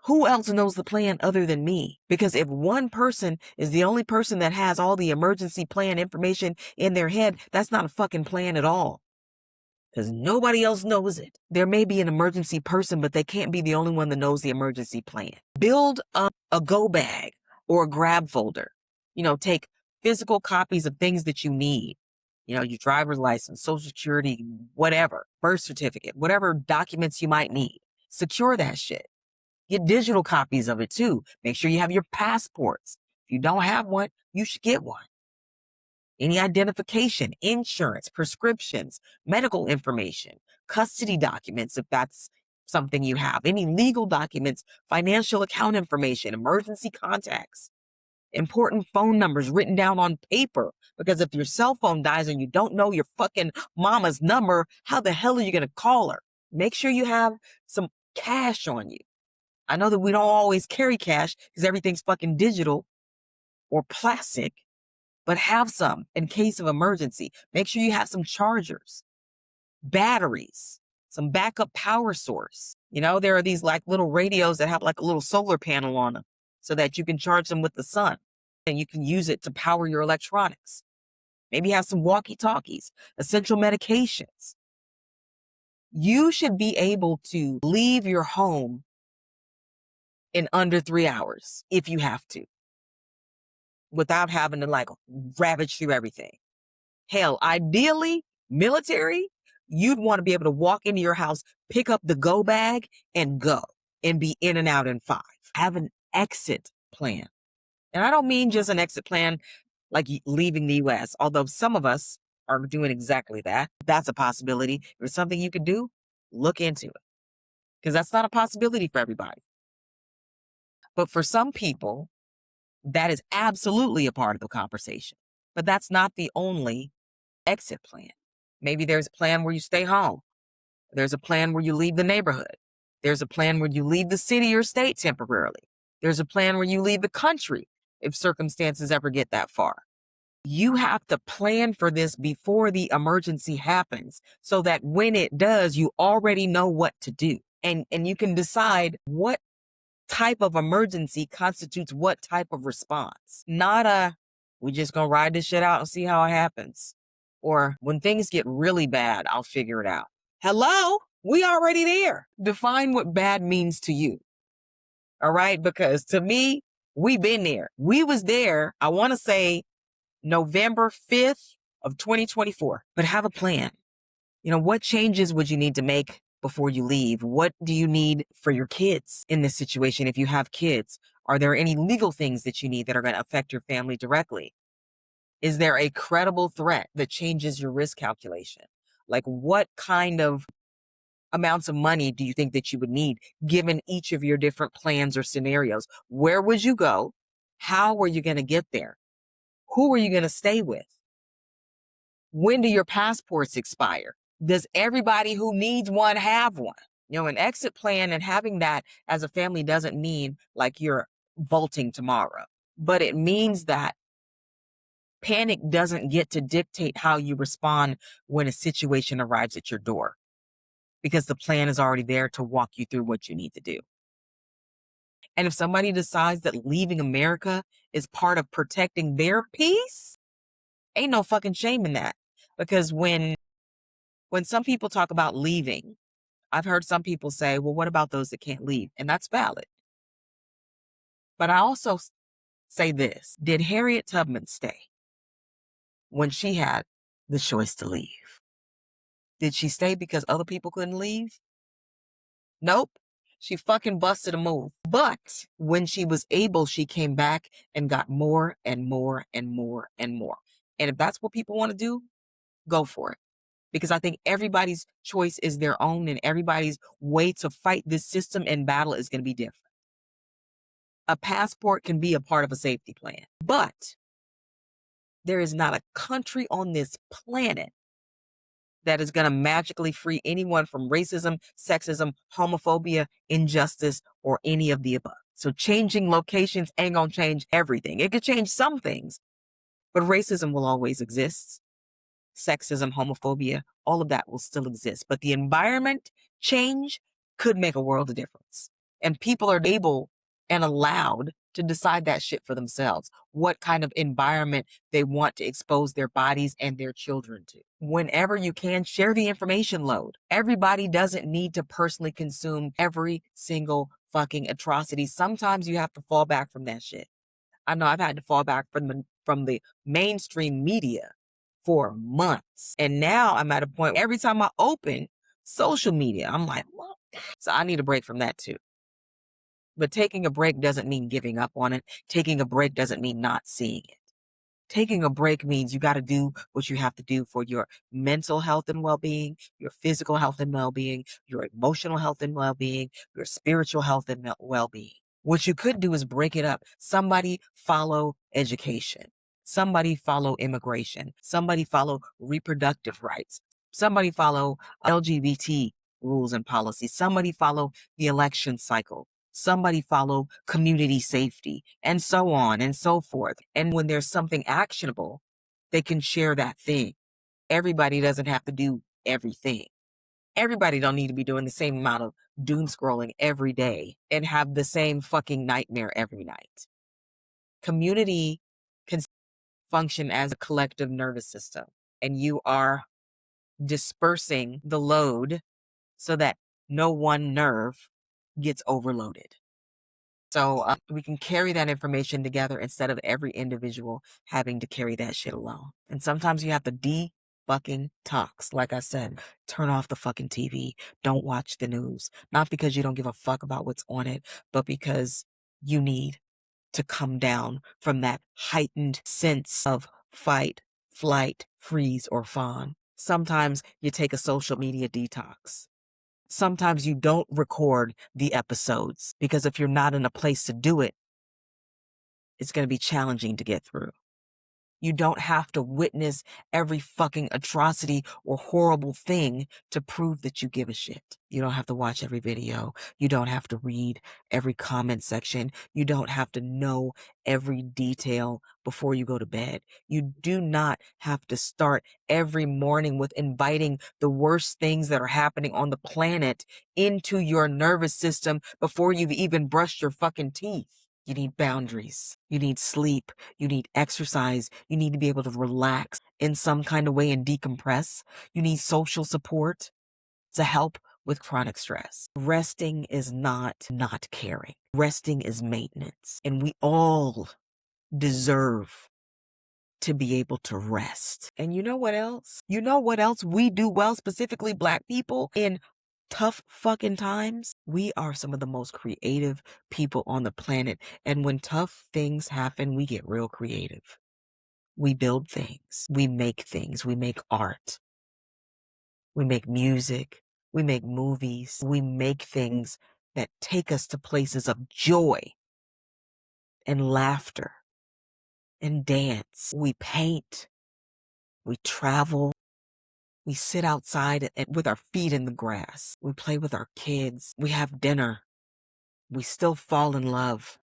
Who else knows the plan other than me? Because if one person is the only person that has all the emergency plan information in their head, that's not a fucking plan at all. Because nobody else knows it. There may be an emergency person, but they can't be the only one that knows the emergency plan. Build up a go bag or a grab folder. Take physical copies of things that you need. Your driver's license, social security, whatever, birth certificate, whatever documents you might need. Secure that shit. Get digital copies of it too. Make sure you have your passports. If you don't have one, you should get one. Any identification, insurance, prescriptions, medical information, custody documents, if that's something you have, any legal documents, financial account information, emergency contacts, important phone numbers written down on paper. Because if your cell phone dies and you don't know your fucking mama's number, how the hell are you going to call her? Make sure you have some cash on you. I know that we don't always carry cash because everything's fucking digital or plastic, but have some in case of emergency. Make sure you have some chargers, batteries, some backup power source. There are these like little radios that have like a little solar panel on them so that you can charge them with the sun and you can use it to power your electronics. Maybe have some walkie-talkies, essential medications. You should be able to leave your home in under 3 hours if you have to, without having to like ravage through everything. Hell, ideally, military, you'd want to be able to walk into your house, pick up the go bag and go and be in and out in 5. Have an exit plan. And I don't mean just an exit plan like leaving the US, although some of us are doing exactly that. That's a possibility. If it's something you could do, look into it. Because that's not a possibility for everybody. But for some people, that is absolutely a part of the conversation. But that's not the only exit plan. Maybe there's a plan where you stay home. There's a plan where you leave the neighborhood. There's a plan where you leave the city or state temporarily. There's a plan where you leave the country if circumstances ever get that far. You have to plan for this before the emergency happens so that when it does, you already know what to do. And you can decide what type of emergency constitutes what type of response. Not we just gonna ride this shit out and see how it happens. Or when things get really bad, I'll figure it out. Hello? We already there. Define what bad means to you. All right? Because to me, we've been there. We was there, I want to say November 5th of 2024. But have a plan. What changes would you need to make before you leave? What do you need for your kids in this situation if you have kids? Are there any legal things that you need that are going to affect your family directly? Is there a credible threat that changes your risk calculation? Like what kind of amounts of money do you think that you would need given each of your different plans or scenarios? Where would you go? How were you going to get there? Who are you going to stay with? When do your passports expire? Does everybody who needs one have one? An exit plan and having that as a family doesn't mean like you're bolting tomorrow, but it means that panic doesn't get to dictate how you respond when a situation arrives at your door, because the plan is already there to walk you through what you need to do. And if somebody decides that leaving America is part of protecting their peace, ain't no fucking shame in that. Because when some people talk about leaving, I've heard some people say, well, what about those that can't leave? And that's valid. But I also say this. Did Harriet Tubman stay when she had the choice to leave? Did she stay because other people couldn't leave? Nope. She fucking busted a move. But when she was able, she came back and got more and more and more and more. And if that's what people want to do, go for it. Because I think everybody's choice is their own and everybody's way to fight this system and battle is going to be different. A passport can be a part of a safety plan, but there is not a country on this planet that is going to magically free anyone from racism, sexism, homophobia, injustice, or any of the above. So changing locations ain't going to change everything. It could change some things, but racism will always exist. Sexism, homophobia, all of that will still exist. But the environment change could make a world of difference. And people are able and allowed to decide that shit for themselves, what kind of environment they want to expose their bodies and their children to. Whenever you can, share the information load. Everybody doesn't need to personally consume every single fucking atrocity. Sometimes you have to fall back from that shit. I know I've had to fall back from the mainstream media for months. And now I'm at a point every time I open social media, I'm like, well, so I need a break from that too. But taking a break doesn't mean giving up on it. Taking a break doesn't mean not seeing it. Taking a break means you got to do what you have to do for your mental health and well-being, your physical health and well-being, your emotional health and well-being, your spiritual health and well-being. What you could do is break it up. Somebody follow education. Somebody follow immigration. Somebody follow reproductive rights. Somebody follow LGBT rules and policies. Somebody follow the election cycle. Somebody follow community safety, and so on and so forth. And when there's something actionable, they can share that thing. Everybody doesn't have to do everything. Everybody don't need to be doing the same amount of doom scrolling every day and have the same fucking nightmare every night. Community can function as a collective nervous system, and you are dispersing the load so that no one nerve gets overloaded. So we can carry that information together instead of every individual having to carry that shit alone. And sometimes you have to fucking talks. Like I said, turn off the fucking TV. Don't watch the news. Not because you don't give a fuck about what's on it, but because you need to come down from that heightened sense of fight, flight, freeze, or fawn. Sometimes you take a social media detox. Sometimes you don't record the episodes because if you're not in a place to do it, it's going to be challenging to get through. You don't have to witness every fucking atrocity or horrible thing to prove that you give a shit. You don't have to watch every video. You don't have to read every comment section. You don't have to know every detail before you go to bed. You do not have to start every morning with inviting the worst things that are happening on the planet into your nervous system before you've even brushed your fucking teeth. You need boundaries. You need sleep. You need exercise. You need to be able to relax in some kind of way and decompress. You need social support to help with chronic stress. Resting is not caring. Resting is maintenance. And we all deserve to be able to rest. And you know what else? You know what else we do well, specifically Black people, in tough fucking times? We are some of the most creative people on the planet. And when tough things happen, we get real creative. We build things. We make things. We make art. We make music. We make movies. We make things that take us to places of joy and laughter and dance. We paint. We travel. We sit outside with our feet in the grass. We play with our kids. We have dinner. We still fall in love.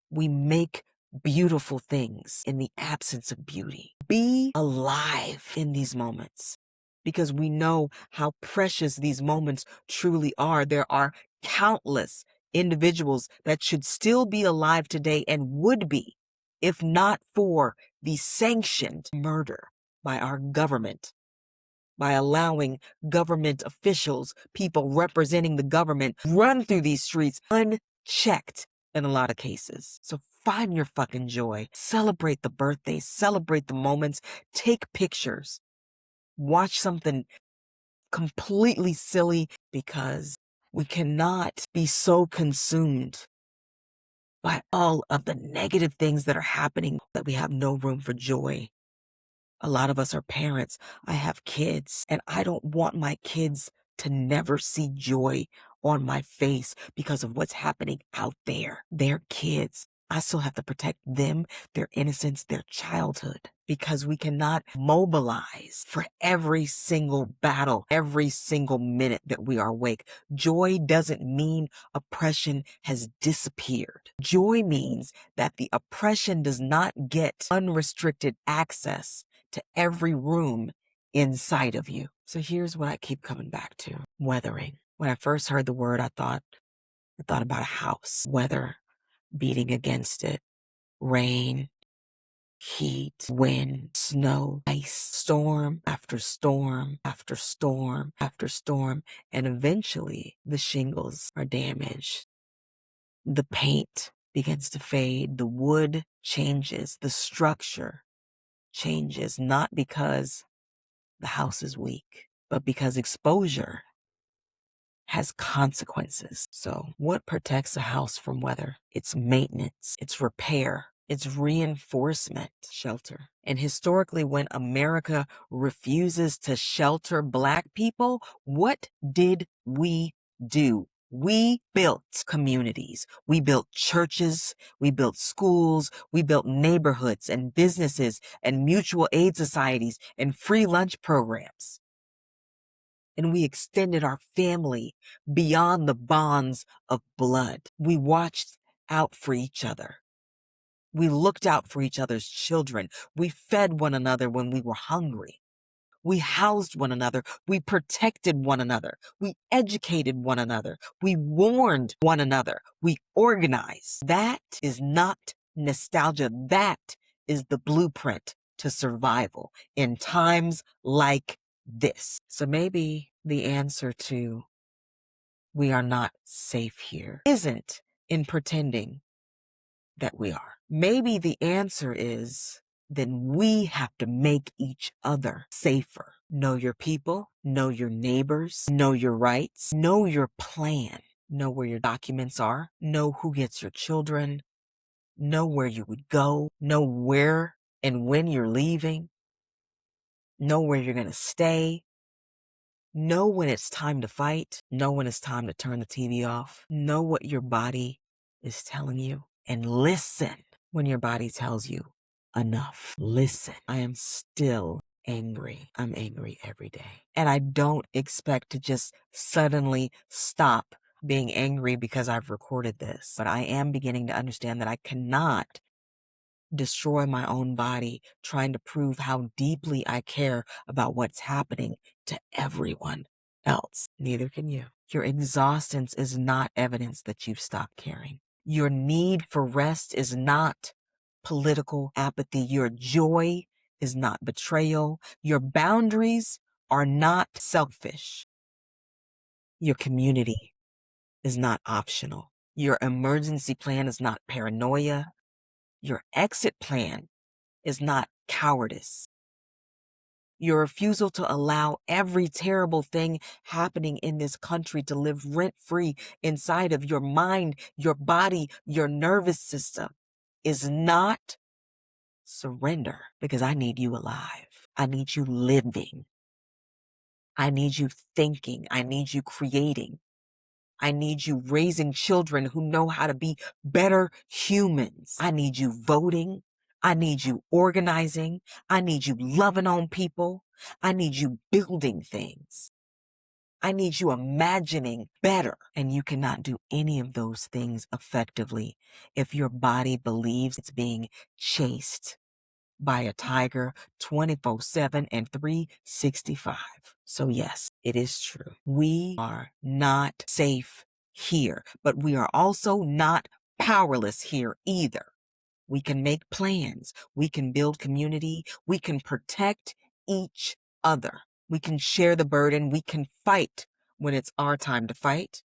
We make beautiful things in the absence of beauty. Be alive in these moments because we know how precious these moments truly are. There are countless individuals that should still be alive today and would be if not for the sanctioned murder by our government, by allowing government officials, people representing the government, run through these streets unchecked in a lot of cases. So find your fucking joy. Celebrate the birthdays, celebrate the moments, take pictures, watch something completely silly because we cannot be so consumed by all of the negative things that are happening that we have no room for joy. A lot of us are parents. I have kids, and I don't want my kids to never see joy on my face because of what's happening out there. They're kids. I still have to protect them, their innocence, their childhood, because we cannot mobilize for every single battle, every single minute that we are awake. Joy doesn't mean oppression has disappeared. Joy means that the oppression does not get unrestricted access to every room inside of you. So here's what I keep coming back to: weathering. When I first heard the word, I thought I thought about a house, weather beating against it, rain, heat, wind, snow, ice, storm after storm after storm after storm, and eventually the shingles are damaged. The paint begins to fade, the wood changes, the structure changes, not because the house is weak, but because exposure has consequences. So, what protects a house from weather? It's maintenance, it's repair, it's reinforcement, shelter. And historically, when America refuses to shelter Black people, what did we do? We built communities. We built churches. We built schools. We built neighborhoods and businesses and mutual aid societies and free lunch programs. And we extended our family beyond the bonds of blood. We watched out for each other. We looked out for each other's children. We fed one another when we were hungry. We housed one another. We protected one another. We educated one another. We warned one another. We organized. That is not nostalgia. That is the blueprint to survival in times like this. So maybe the answer to we are not safe here isn't in pretending that we are. Maybe the answer is then we have to make each other safer. Know your people, know your neighbors, know your rights, know your plan, know where your documents are, know who gets your children, know where you would go, know where and when you're leaving, know where you're going to stay, know when it's time to fight, know when it's time to turn the TV off, know what your body is telling you, and listen when your body tells you enough. Listen. I am still angry. I'm angry every day. And I don't expect to just suddenly stop being angry because I've recorded this. But I am beginning to understand that I cannot destroy my own body trying to prove how deeply I care about what's happening to everyone else. Neither can you. Your exhaustance is not evidence that you've stopped caring. Your need for rest is not political apathy. Your joy is not betrayal. Your boundaries are not selfish. Your community is not optional. Your emergency plan is not paranoia. Your exit plan is not cowardice. Your refusal to allow every terrible thing happening in this country to live rent-free inside of your mind, your body, your nervous system is not surrender, because I need you alive. I need you living. I need you thinking. I need you creating. I need you raising children who know how to be better humans. I need you voting. I need you organizing. I need you loving on people. I need you building things. I need you imagining better. And you cannot do any of those things effectively if your body believes it's being chased by a tiger 24/7 and 365. So yes, it is true. We are not safe here, but we are also not powerless here either. We can make plans. We can build community. We can protect each other. We can share the burden. We can fight when it's our time to fight.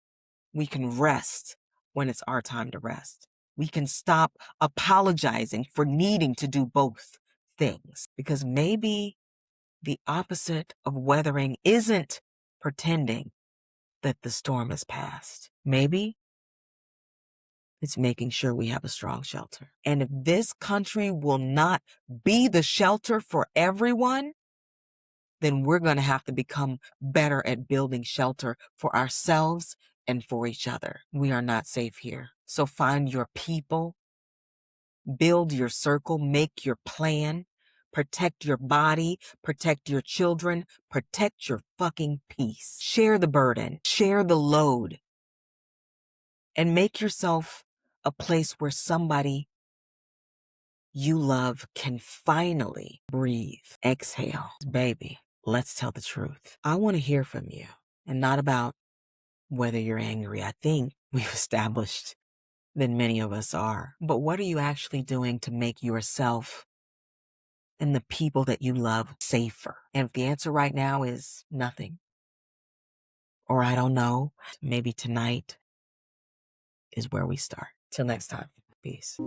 We can rest when it's our time to rest. We can stop apologizing for needing to do both things, because maybe the opposite of weathering isn't pretending that the storm has passed. Maybe it's making sure we have a strong shelter. And if this country will not be the shelter for everyone, then we're going to have to become better at building shelter for ourselves and for each other. We are not safe here. So find your people, build your circle, make your plan, protect your body, protect your children, protect your fucking peace. Share the burden, share the load, and make yourself a place where somebody you love can finally breathe. Exhale. Baby, let's tell the truth. I want to hear from you, and not about whether you're angry. I think we've established that many of us are. But what are you actually doing to make yourself and the people that you love safer? And if the answer right now is nothing, or I don't know, maybe tonight is where we start. Till next time, peace.